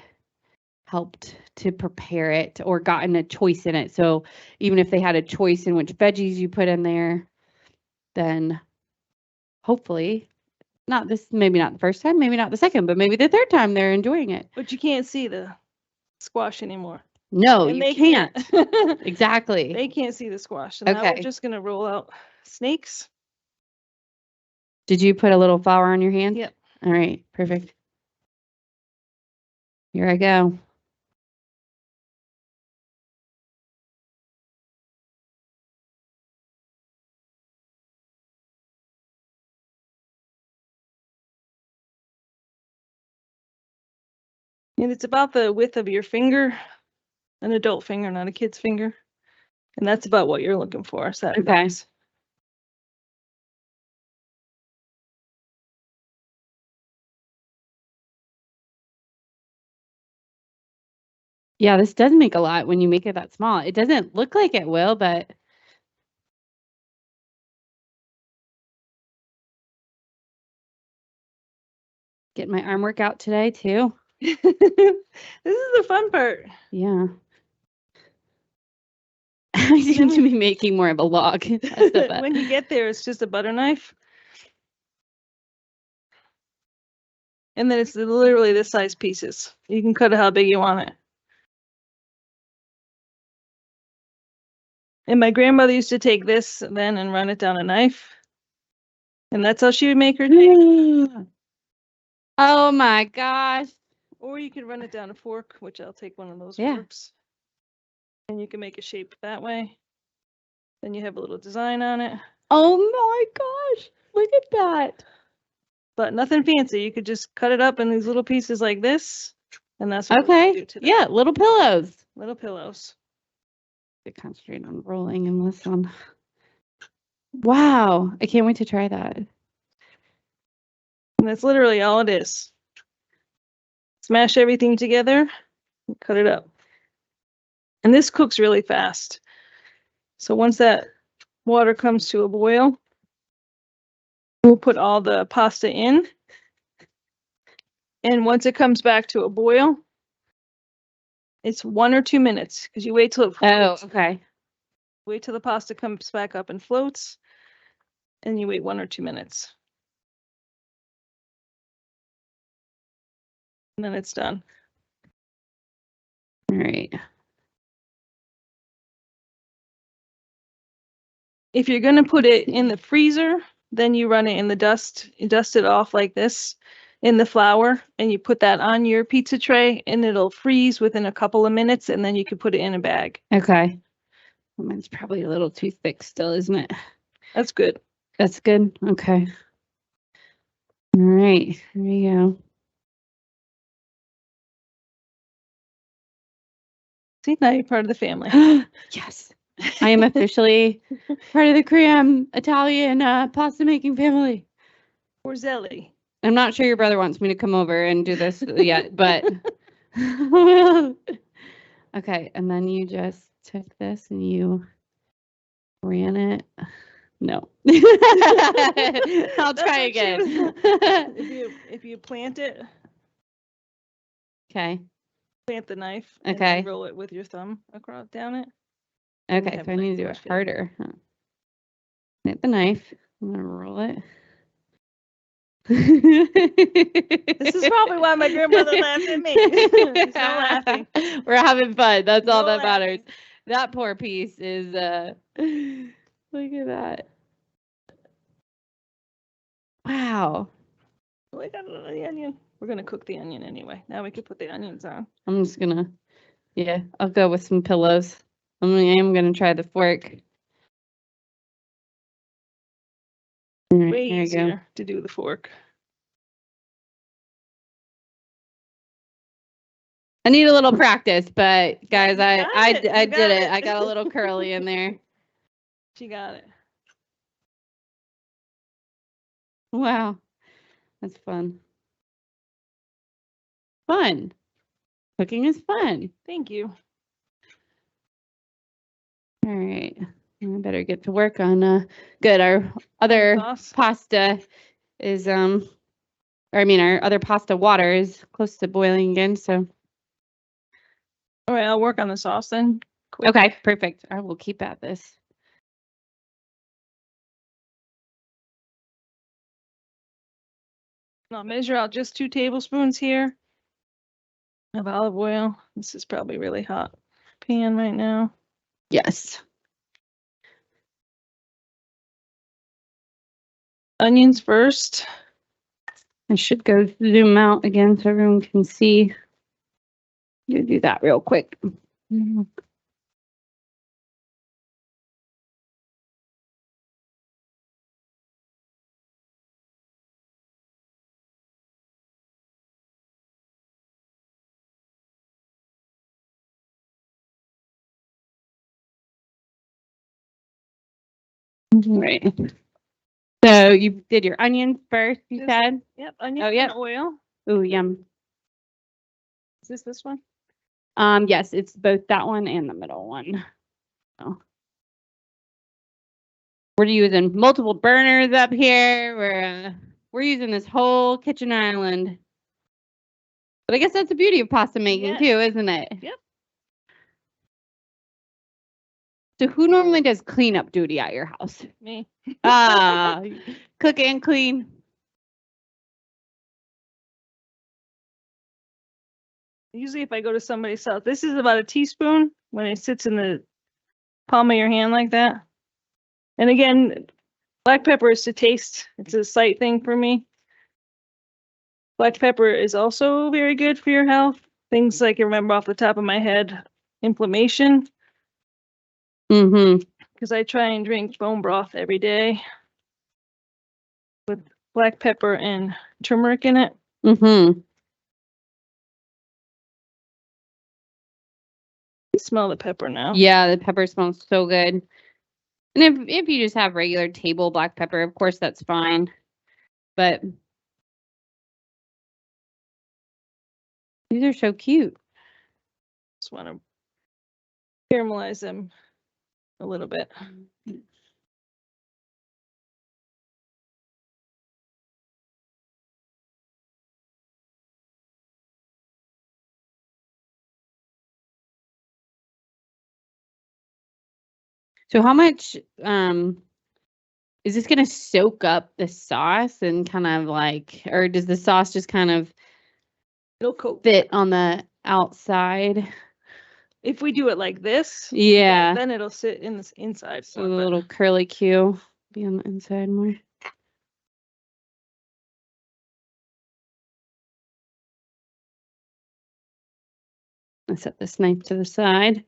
helped to prepare it or gotten a choice in it. So even if they had a choice in which veggies you put in there, then hopefully Not this, maybe not the first time, maybe not the second, but maybe the third time they're enjoying it. But you can't see the squash anymore. No, And you they can't. Exactly. They can't see the squash. So now we're Okay. just gonna roll out snakes. Did you put a little flour on your hand? Yep. All right, perfect. Here I go. And it's about the width of your finger, an adult finger, not a kid's finger. And that's about what you're looking for. So that Okay. box. Yeah, this does make a lot when you make it that small. It doesn't look like it will, but get my arm workout today too. This is the fun part. Yeah. I seem to be making more of a log. When you get there, it's just a butter knife. And then it's literally this size pieces. You can cut it how big you want it. And my grandmother used to take this then and run it down a knife. And that's how she would make her cake. Oh my gosh. Or you could run it down a fork, which I'll take one of those Yeah. forks. And you can make a shape that way. Then you have a little design on it. Oh my gosh. Look at that. But nothing fancy. You could just cut it up in these little pieces like this. And that's what we're gonna do Okay. today. Yeah, little pillows. Little pillows. Concentrate on rolling in this one. Wow. I can't wait to try that. And that's literally all it is. Smash everything together and cut it up. And this cooks really fast. So once that water comes to a boil, we'll put all the pasta in. And once it comes back to a boil, it's 1 or 2 minutes because you wait till it floats. Oh, okay. Wait till the pasta comes back up and floats, and you wait 1 or 2 minutes. And then it's done. All right. If you're gonna put it in the freezer, then you run it in the dust. You dust it off like this in the flour, and you put that on your pizza tray, and it'll freeze within a couple of minutes, and then you can put it in a bag. Okay. Well, mine's probably a little too thick still, isn't it? That's good. That's good. Okay. All right. Here we go. See, now you're part of the family. Yes. I am officially part of the Cram Italian pasta making family. Or Zelly. I'm not sure your brother wants me to come over and do this yet, but okay. And then you just took this and you ran it. No. I'll That's try what she again. If you plant it, Okay. plant the knife. Okay. And then roll it with your thumb across down it. Okay. have So a I need nice to do mush it fit. harder. Huh. Hit the knife. I'm gonna roll it. This is probably why my grandmother laughed at me. There's no laughing. We're having fun. That's all No that matters. laughing. That poor piece is look at that. Wow. We got the onion. We're gonna cook the onion anyway. Now we can put the onions on. I'm just gonna, yeah, I'll go with some pillows. I am gonna try the fork. All right, Way here we go. easier to do the fork. I need a little practice, but guys, you I got it. I You did got it. it. I got a little curly in there. She got it. Wow, that's fun. Fun. Cooking is fun. Thank you. All right, I better get to work on good. Our other Sauce. pasta is or I mean our other pasta water is close to boiling again. So All right, I'll work on the sauce then. Quick. okay, perfect. I will keep at this. I'll measure out just 2 tablespoons here of olive oil. This is probably really hot pan right now. Yes. Onions first. I should go zoom out again so everyone can see. You do that real quick. Right. So you did your onions first, you Just- said? Yep, onion yep. and oil. Ooh, yum. Is this one? Yes, it's both that one and the middle one. So. We're using multiple burners up here. We're using this whole kitchen island. But I guess that's the beauty of pasta making Yes. too, isn't it? Yep. So who normally does cleanup duty at your house? Me. Cook and clean. Usually if I go to somebody's house, this is about a teaspoon when it sits in the palm of your hand like that. And again, black pepper is to taste. It's a sight thing for me. Black pepper is also very good for your health. Things I can remember off the top of my head, inflammation. Mm-hmm. Because I try and drink bone broth every day with black pepper and turmeric in it. Mm-hmm. You smell the pepper now. Yeah, the pepper smells so good. And if you just have regular table black pepper, of course that's fine. But these are so cute. Just want to caramelize them a little bit. So how much is this gonna soak up the sauce and kind of like, or does the sauce just kind of It'll coat. fit on the outside? If we do it like this, Yeah. then it'll sit in this inside. So the more, but- little curly Q be on the inside more. I set this knife to the side.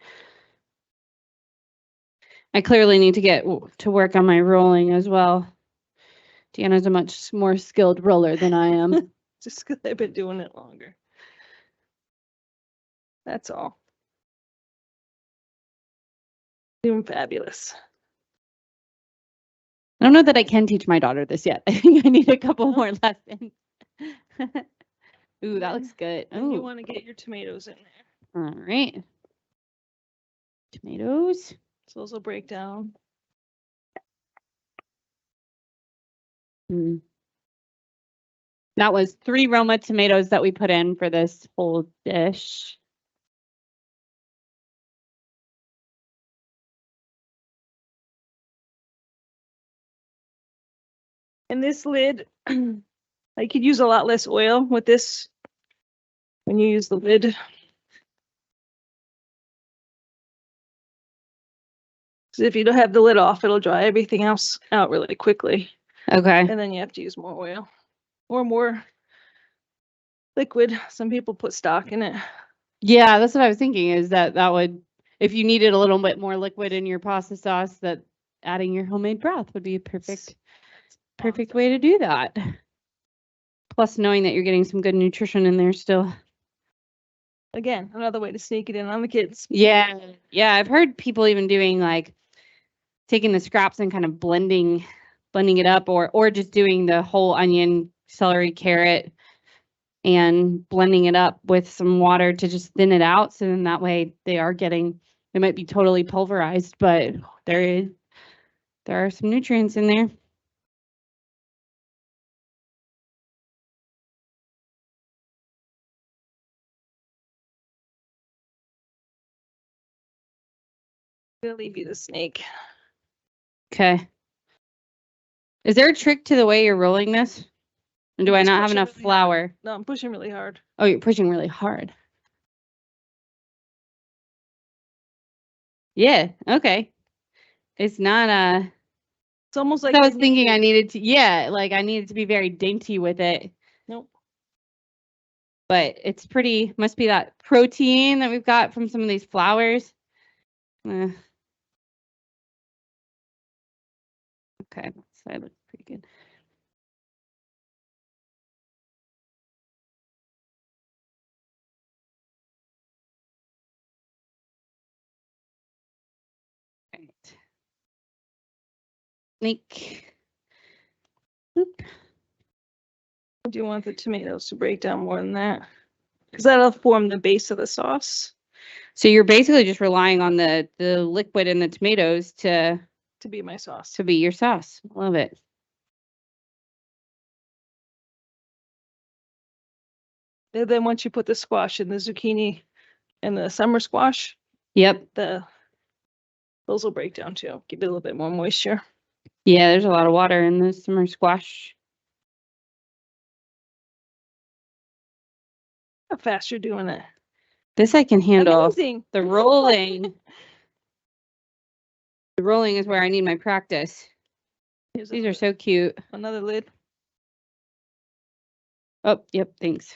I clearly need to get to work on my rolling as well. Deanna's a much more skilled roller than I am. Just because I've been doing it longer. That's all. Doing fabulous. I don't know that I can teach my daughter this yet. I think I need a couple more lessons. Ooh, that looks good. And you Ooh. want to get your tomatoes in there. All right. Tomatoes. So those will break down. That was 3 Roma tomatoes that we put in for this whole dish. And this lid, I could use a lot less oil with this when you use the lid. So if you don't have the lid off, it'll dry everything else out really quickly. Okay. And then you have to use more oil or more liquid. Some people put stock in it. Yeah, that's what I was thinking, is that would, if you needed a little bit more liquid in your pasta sauce, that adding your homemade broth would be a perfect way to do that. Plus knowing that you're getting some good nutrition in there still. Again, another way to sneak it in on the kids. Yeah. Yeah, I've heard people even doing like taking the scraps and kind of blending it up, or just doing the whole onion, celery, carrot, and blending it up with some water to just thin it out. So then that way they might be totally pulverized, but there are some nutrients in there. I'm gonna leave you the snake. Okay. Is there a trick to the way you're rolling this? And do I Just not have pushing enough really hard. flour? No, I'm pushing really hard. Oh, you're pushing really hard. Yeah, okay. It's not It's almost like I you was thinking need I it. needed to, yeah, like I needed to be very dainty with it. Nope. But it's pretty, must be that protein that we've got from some of these flours. Okay, that side looks pretty good. Right. Sneak. Oop. Do you want the tomatoes to break down more than that? Because that'll form the base of the sauce So you're basically just relying on the liquid in the tomatoes to be my sauce. be your sauce. Love it. And then once you put the squash and the zucchini and the summer squash, Yep. those will break down too. Give it a little bit more moisture. Yeah, there's a lot of water in the summer squash. How fast you're doing it. This I can handle. Amazing. The rolling. The rolling is where I need my practice. Here's These are so cute. another lid. Oh, yep, thanks.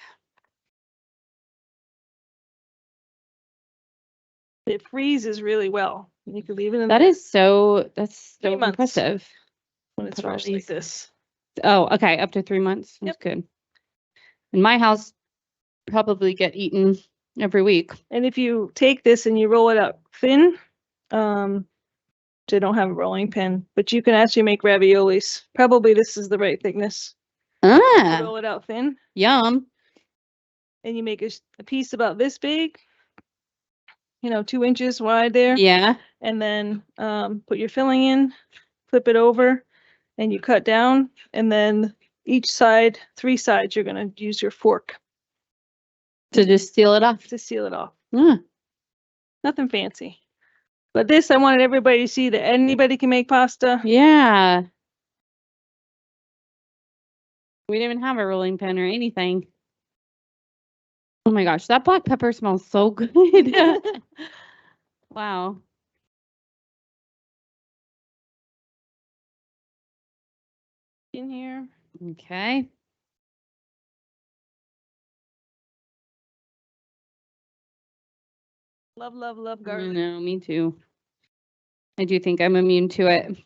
It freezes really well. You can leave it in That's so 3 months. impressive. When it's Put all fresh like these- this. Oh, okay, up to 3 months. That's Yep. good. In my house, probably get eaten every week. And if you take this and you roll it out thin, they don't have a rolling pin, but you can actually make raviolis. Probably this is the right thickness. Ah, Roll it out thin, yum. and you make a piece about this big, 2 inches wide there. Yeah. And then put your filling in, flip it over, and you cut down, and then each side, 3 sides, you're going to use your fork To just seal it off. to seal it off. Ah, Nothing fancy. But this, I wanted everybody to see that anybody can make pasta. yeah. We didn't even have a rolling pin or anything. Oh my gosh, that black pepper smells so good. Wow. In here. Okay. Love, love, love I garlic. know, me too. I do think I'm immune to it.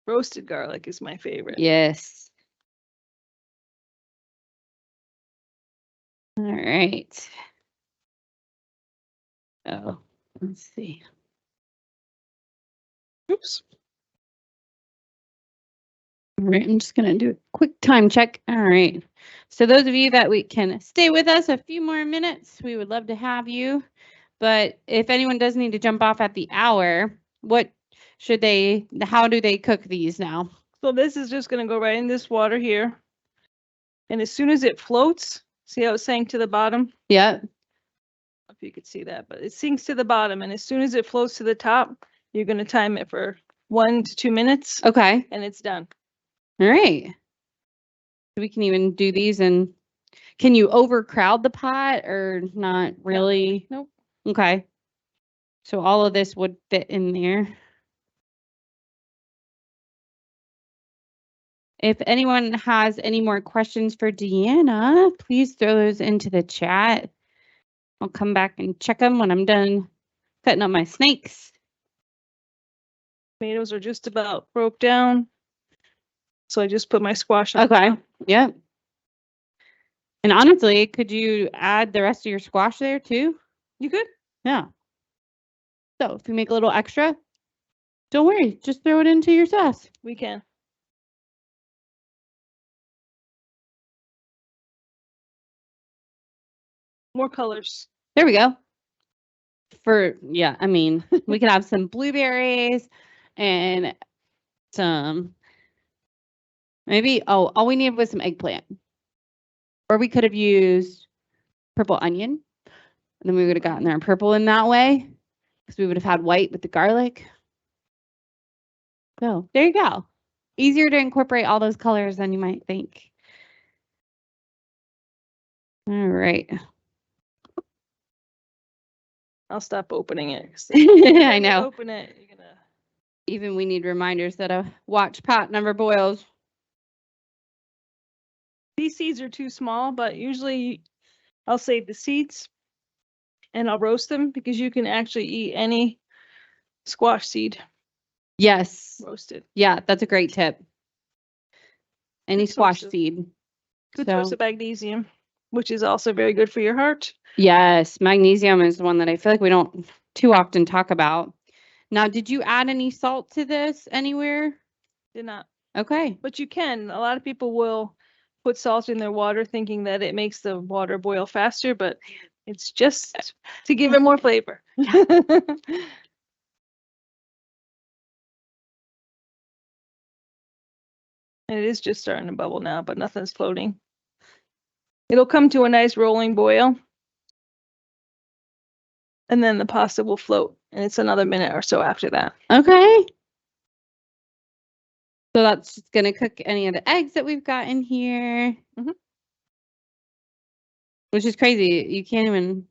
Roasted garlic is my favorite. Yes. All right. Oh, let's see. Oops. All right, I'm just gonna do a quick time check. All right. So those of you that we can stay with us a few more minutes, we would love to have you. But if anyone does need to jump off at the hour, how do they cook these now? So this is just going to go right in this water here. And as soon as it floats, see how it sank to the bottom? Yeah. I don't know if you could see that, but it sinks to the bottom. And as soon as it floats to the top, you're going to time it for 1 to 2 minutes. Okay. And it's done. All right. We can even do these, and can you overcrowd the pot or not really? Nope. Okay. So all of this would fit in there. If anyone has any more questions for Deanna, please throw those into the chat. I'll come back and check them when I'm done cutting up my snakes. Tomatoes are just about broke down. So I just put my squash on. Okay. Yep. And honestly, could you add the rest of your squash there too? You good? Yeah. So if you make a little extra, don't worry, just throw it into your sauce. We can. More colors. There we go. I mean, we could have some blueberries and some, maybe, all we needed was some eggplant. Or we could have used purple onion. And then we would have gotten our purple in that way. Because we would have had white with the garlic. So there you go. easier to incorporate all those colors than you might think. All right. I'll stop opening it. I know. Open it. You're gonna... Even we need reminders that a watch pot never boils. These seeds are too small, but usually I'll save the seeds and I'll roast them because you can actually eat any squash seed Yes. roasted. Yeah, that's a great tip. Any Good squash source of- seed. Good source of magnesium, which is also very good for your heart. Yes, magnesium is one that I feel like we don't too often talk about. Now, did you add any salt to this anywhere? Did not. Okay. But you can. A lot of people will put salt in their water thinking that it makes the water boil faster, but it's just to give it more flavor. And it is just starting to bubble now, but nothing's floating. It'll come to a nice rolling boil. And then the pasta will float. And it's another minute or so after that. Okay. So that's just going to cook any of the eggs that we've got in here. Mm-hmm. Which is crazy. You can't even,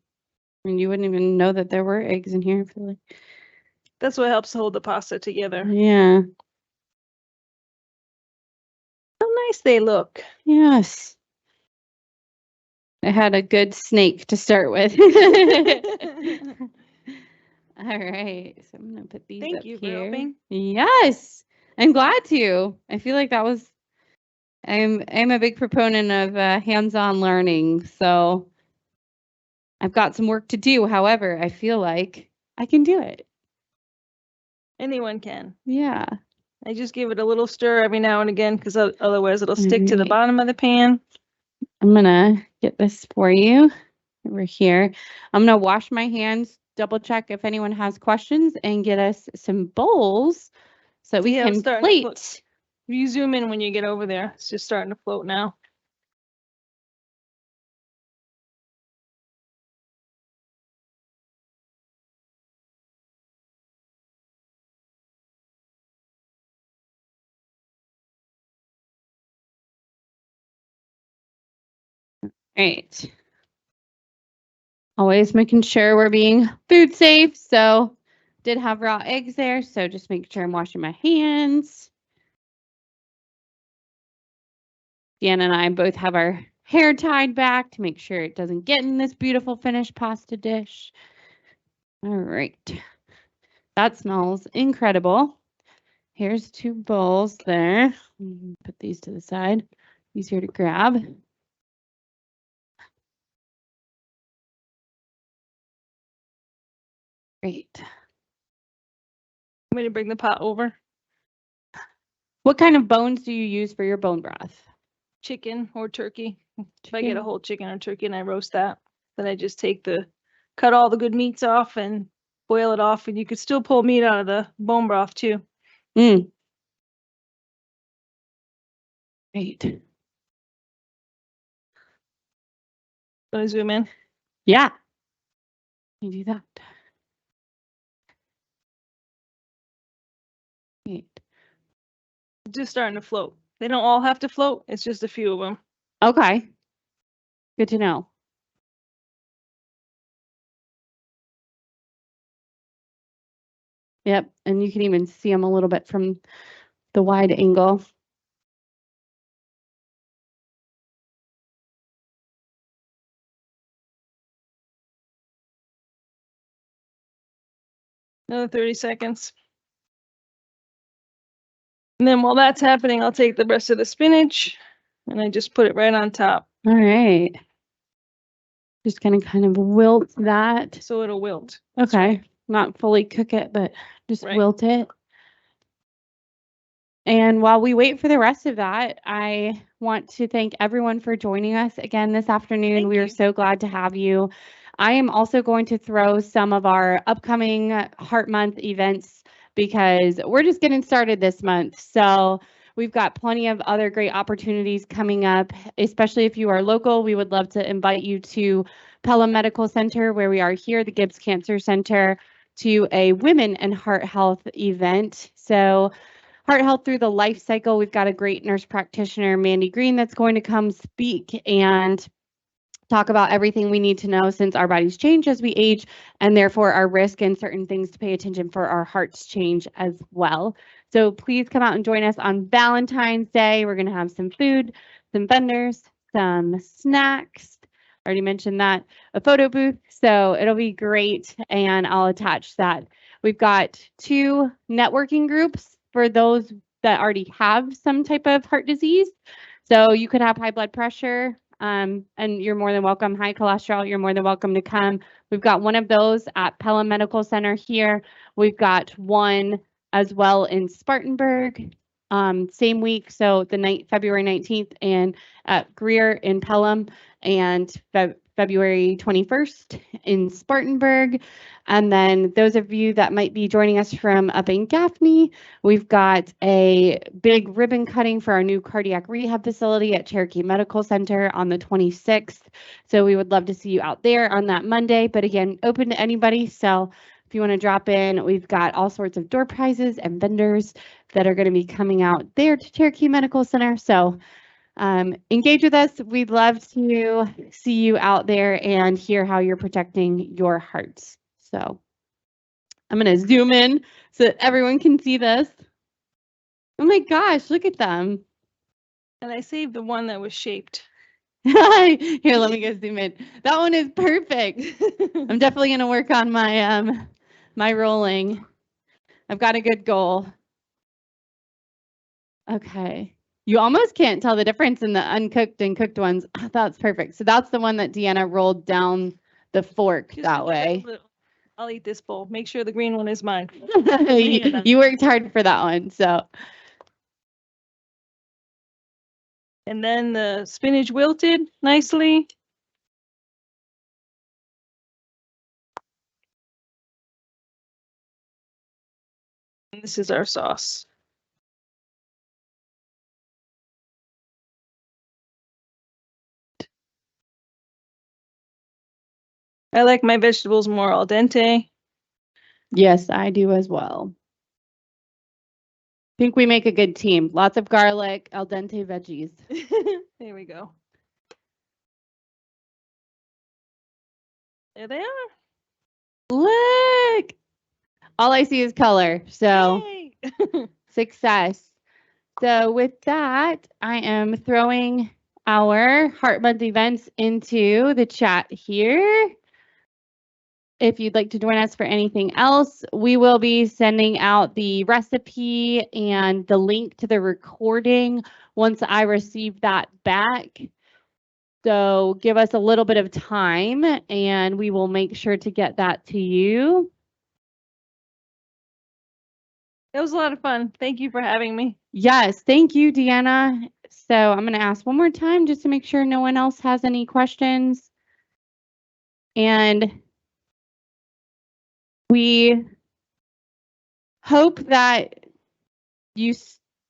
I mean, you wouldn't even know that there were eggs in here. I feel like. That's what helps hold the pasta together. Yeah. How nice they look. Yes. I had a good snake to start with. All right. So I'm going to put these Thank up you for here. helping. Yes. I'm glad to. I feel like that was, I'm a big proponent of hands-on learning. So I've got some work to do. However, I feel like I can do it. Anyone can. Yeah. I just give it a little stir every now and again because otherwise it'll stick to the Right. bottom of the pan. I'm going to get this for you over here. I'm going to wash my hands, double check if anyone has questions, and get us some bowls so we Yeah, it's can starting to plate. You zoom in when you get over there. It's just starting to float now. Right. Always making sure we're being food safe. So did have raw eggs there. So just make sure I'm washing my hands. Deanna and I both have our hair tied back to make sure it doesn't get in this beautiful finished pasta dish. All right. That smells incredible. Here's 2 bowls there. Put these to the side. Easier to grab. Great. I'm going to bring the pot over. What kind of bones do you use for your bone broth? Chicken or turkey. If I Chicken. get a whole chicken or turkey and I roast that, then I just cut all the good meats off and boil it off. And you could still pull meat out of the bone broth too. Mm. Great. Want to zoom in? Yeah. You do that. Great. Just starting to float. They don't all have to float. It's just a few of them. Okay. Good to know. Yep. And you can even see them a little bit from the wide angle. Another 30 seconds. And then while that's happening, I'll take the rest of the spinach and I just put it right on top. All right. Just gonna kind of wilt that. So it'll wilt. Okay. Right. Not fully cook it, but just Right. wilt it. And while we wait for the rest of that, I want to thank everyone for joining us again this afternoon. Thank We are you. so glad to have you. I am also going to throw some of our upcoming Heart Month events because we're just getting started this month. So we've got plenty of other great opportunities coming up, especially if you are local. We would love to invite you to Pelham Medical Center, where we are here, the Gibbs Cancer Center, to a Women and Heart Health event. So Heart health through the life cycle. We've got a great nurse practitioner, Mandy Green, that's going to come speak and talk about everything we need to know since our bodies change as we age, and therefore our risk and certain things to pay attention for our hearts change as well. So please come out and join us on Valentine's Day. We're going to have some food, some vendors, some snacks. Already mentioned that, a photo booth. So it'll be great, and I'll attach that. We've got 2 networking groups for those that already have some type of heart disease. So you could have high blood pressure, and you're more than welcome. High cholesterol, you're more than welcome to come. We've got one of those at Pelham Medical Center here. We've got one as well in Spartanburg, same week. So the February 19th, and at Greer in Pelham, and February 21st in Spartanburg. And then those of you that might be joining us from up in Gaffney, we've got a big ribbon cutting for our new cardiac rehab facility at Cherokee Medical Center on the 26th. So we would love to see you out there on that Monday, but again, open to anybody. So if you want to drop in, we've got all sorts of door prizes and vendors that are going to be coming out there to Cherokee Medical Center. So engage with us. We'd love to see you out there and hear how you're protecting your hearts. So I'm going to zoom in so that everyone can see this. Oh my gosh, look at them. And I saved the one that was shaped. Here, let me go zoom in. That one is perfect. I'm definitely going to work on my my rolling. I've got a good goal. Okay. You almost can't tell the difference in the uncooked and cooked ones. That's perfect. So that's the one that Deanna rolled down the fork Just that way. I'll eat this bowl. Make sure the green one is mine. You worked hard for that one. So. And then the spinach wilted nicely. And this is our sauce. I like my vegetables more al dente. Yes, I do as well. I think we make a good team. Lots of garlic, al dente veggies. There we go. There they are. Look! All I see is color. So success. So with that, I am throwing our Heart Month events into the chat here. If you'd like to join us for anything else, we will be sending out the recipe and the link to the recording once I receive that back. So give us a little bit of time and we will make sure to get that to you. It was a lot of fun. Thank you for having me. Yes, thank you, Deanna. So I'm going to ask one more time just to make sure no one else has any questions. And we hope that you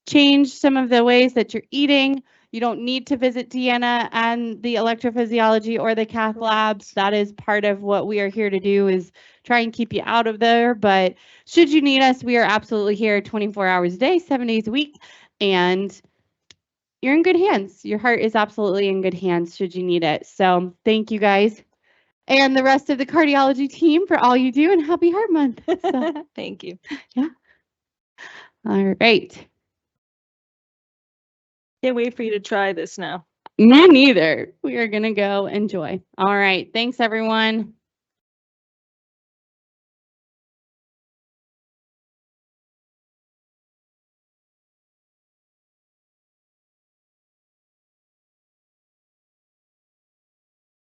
change some of the ways that you're eating. You don't need to visit Deanna and the electrophysiology or the cath labs. That is part of what we are here to do, is try and keep you out of there. But should you need us, we are absolutely here 24 hours a day, 7 days a week. And you're in good hands. Your heart is absolutely in good hands should you need it. So thank you guys and the rest of the cardiology team for all you do, and happy Heart Month. So, thank you. Yeah. All right. Can't wait for you to try this now. Me neither. We are going to go enjoy. All right. Thanks, everyone.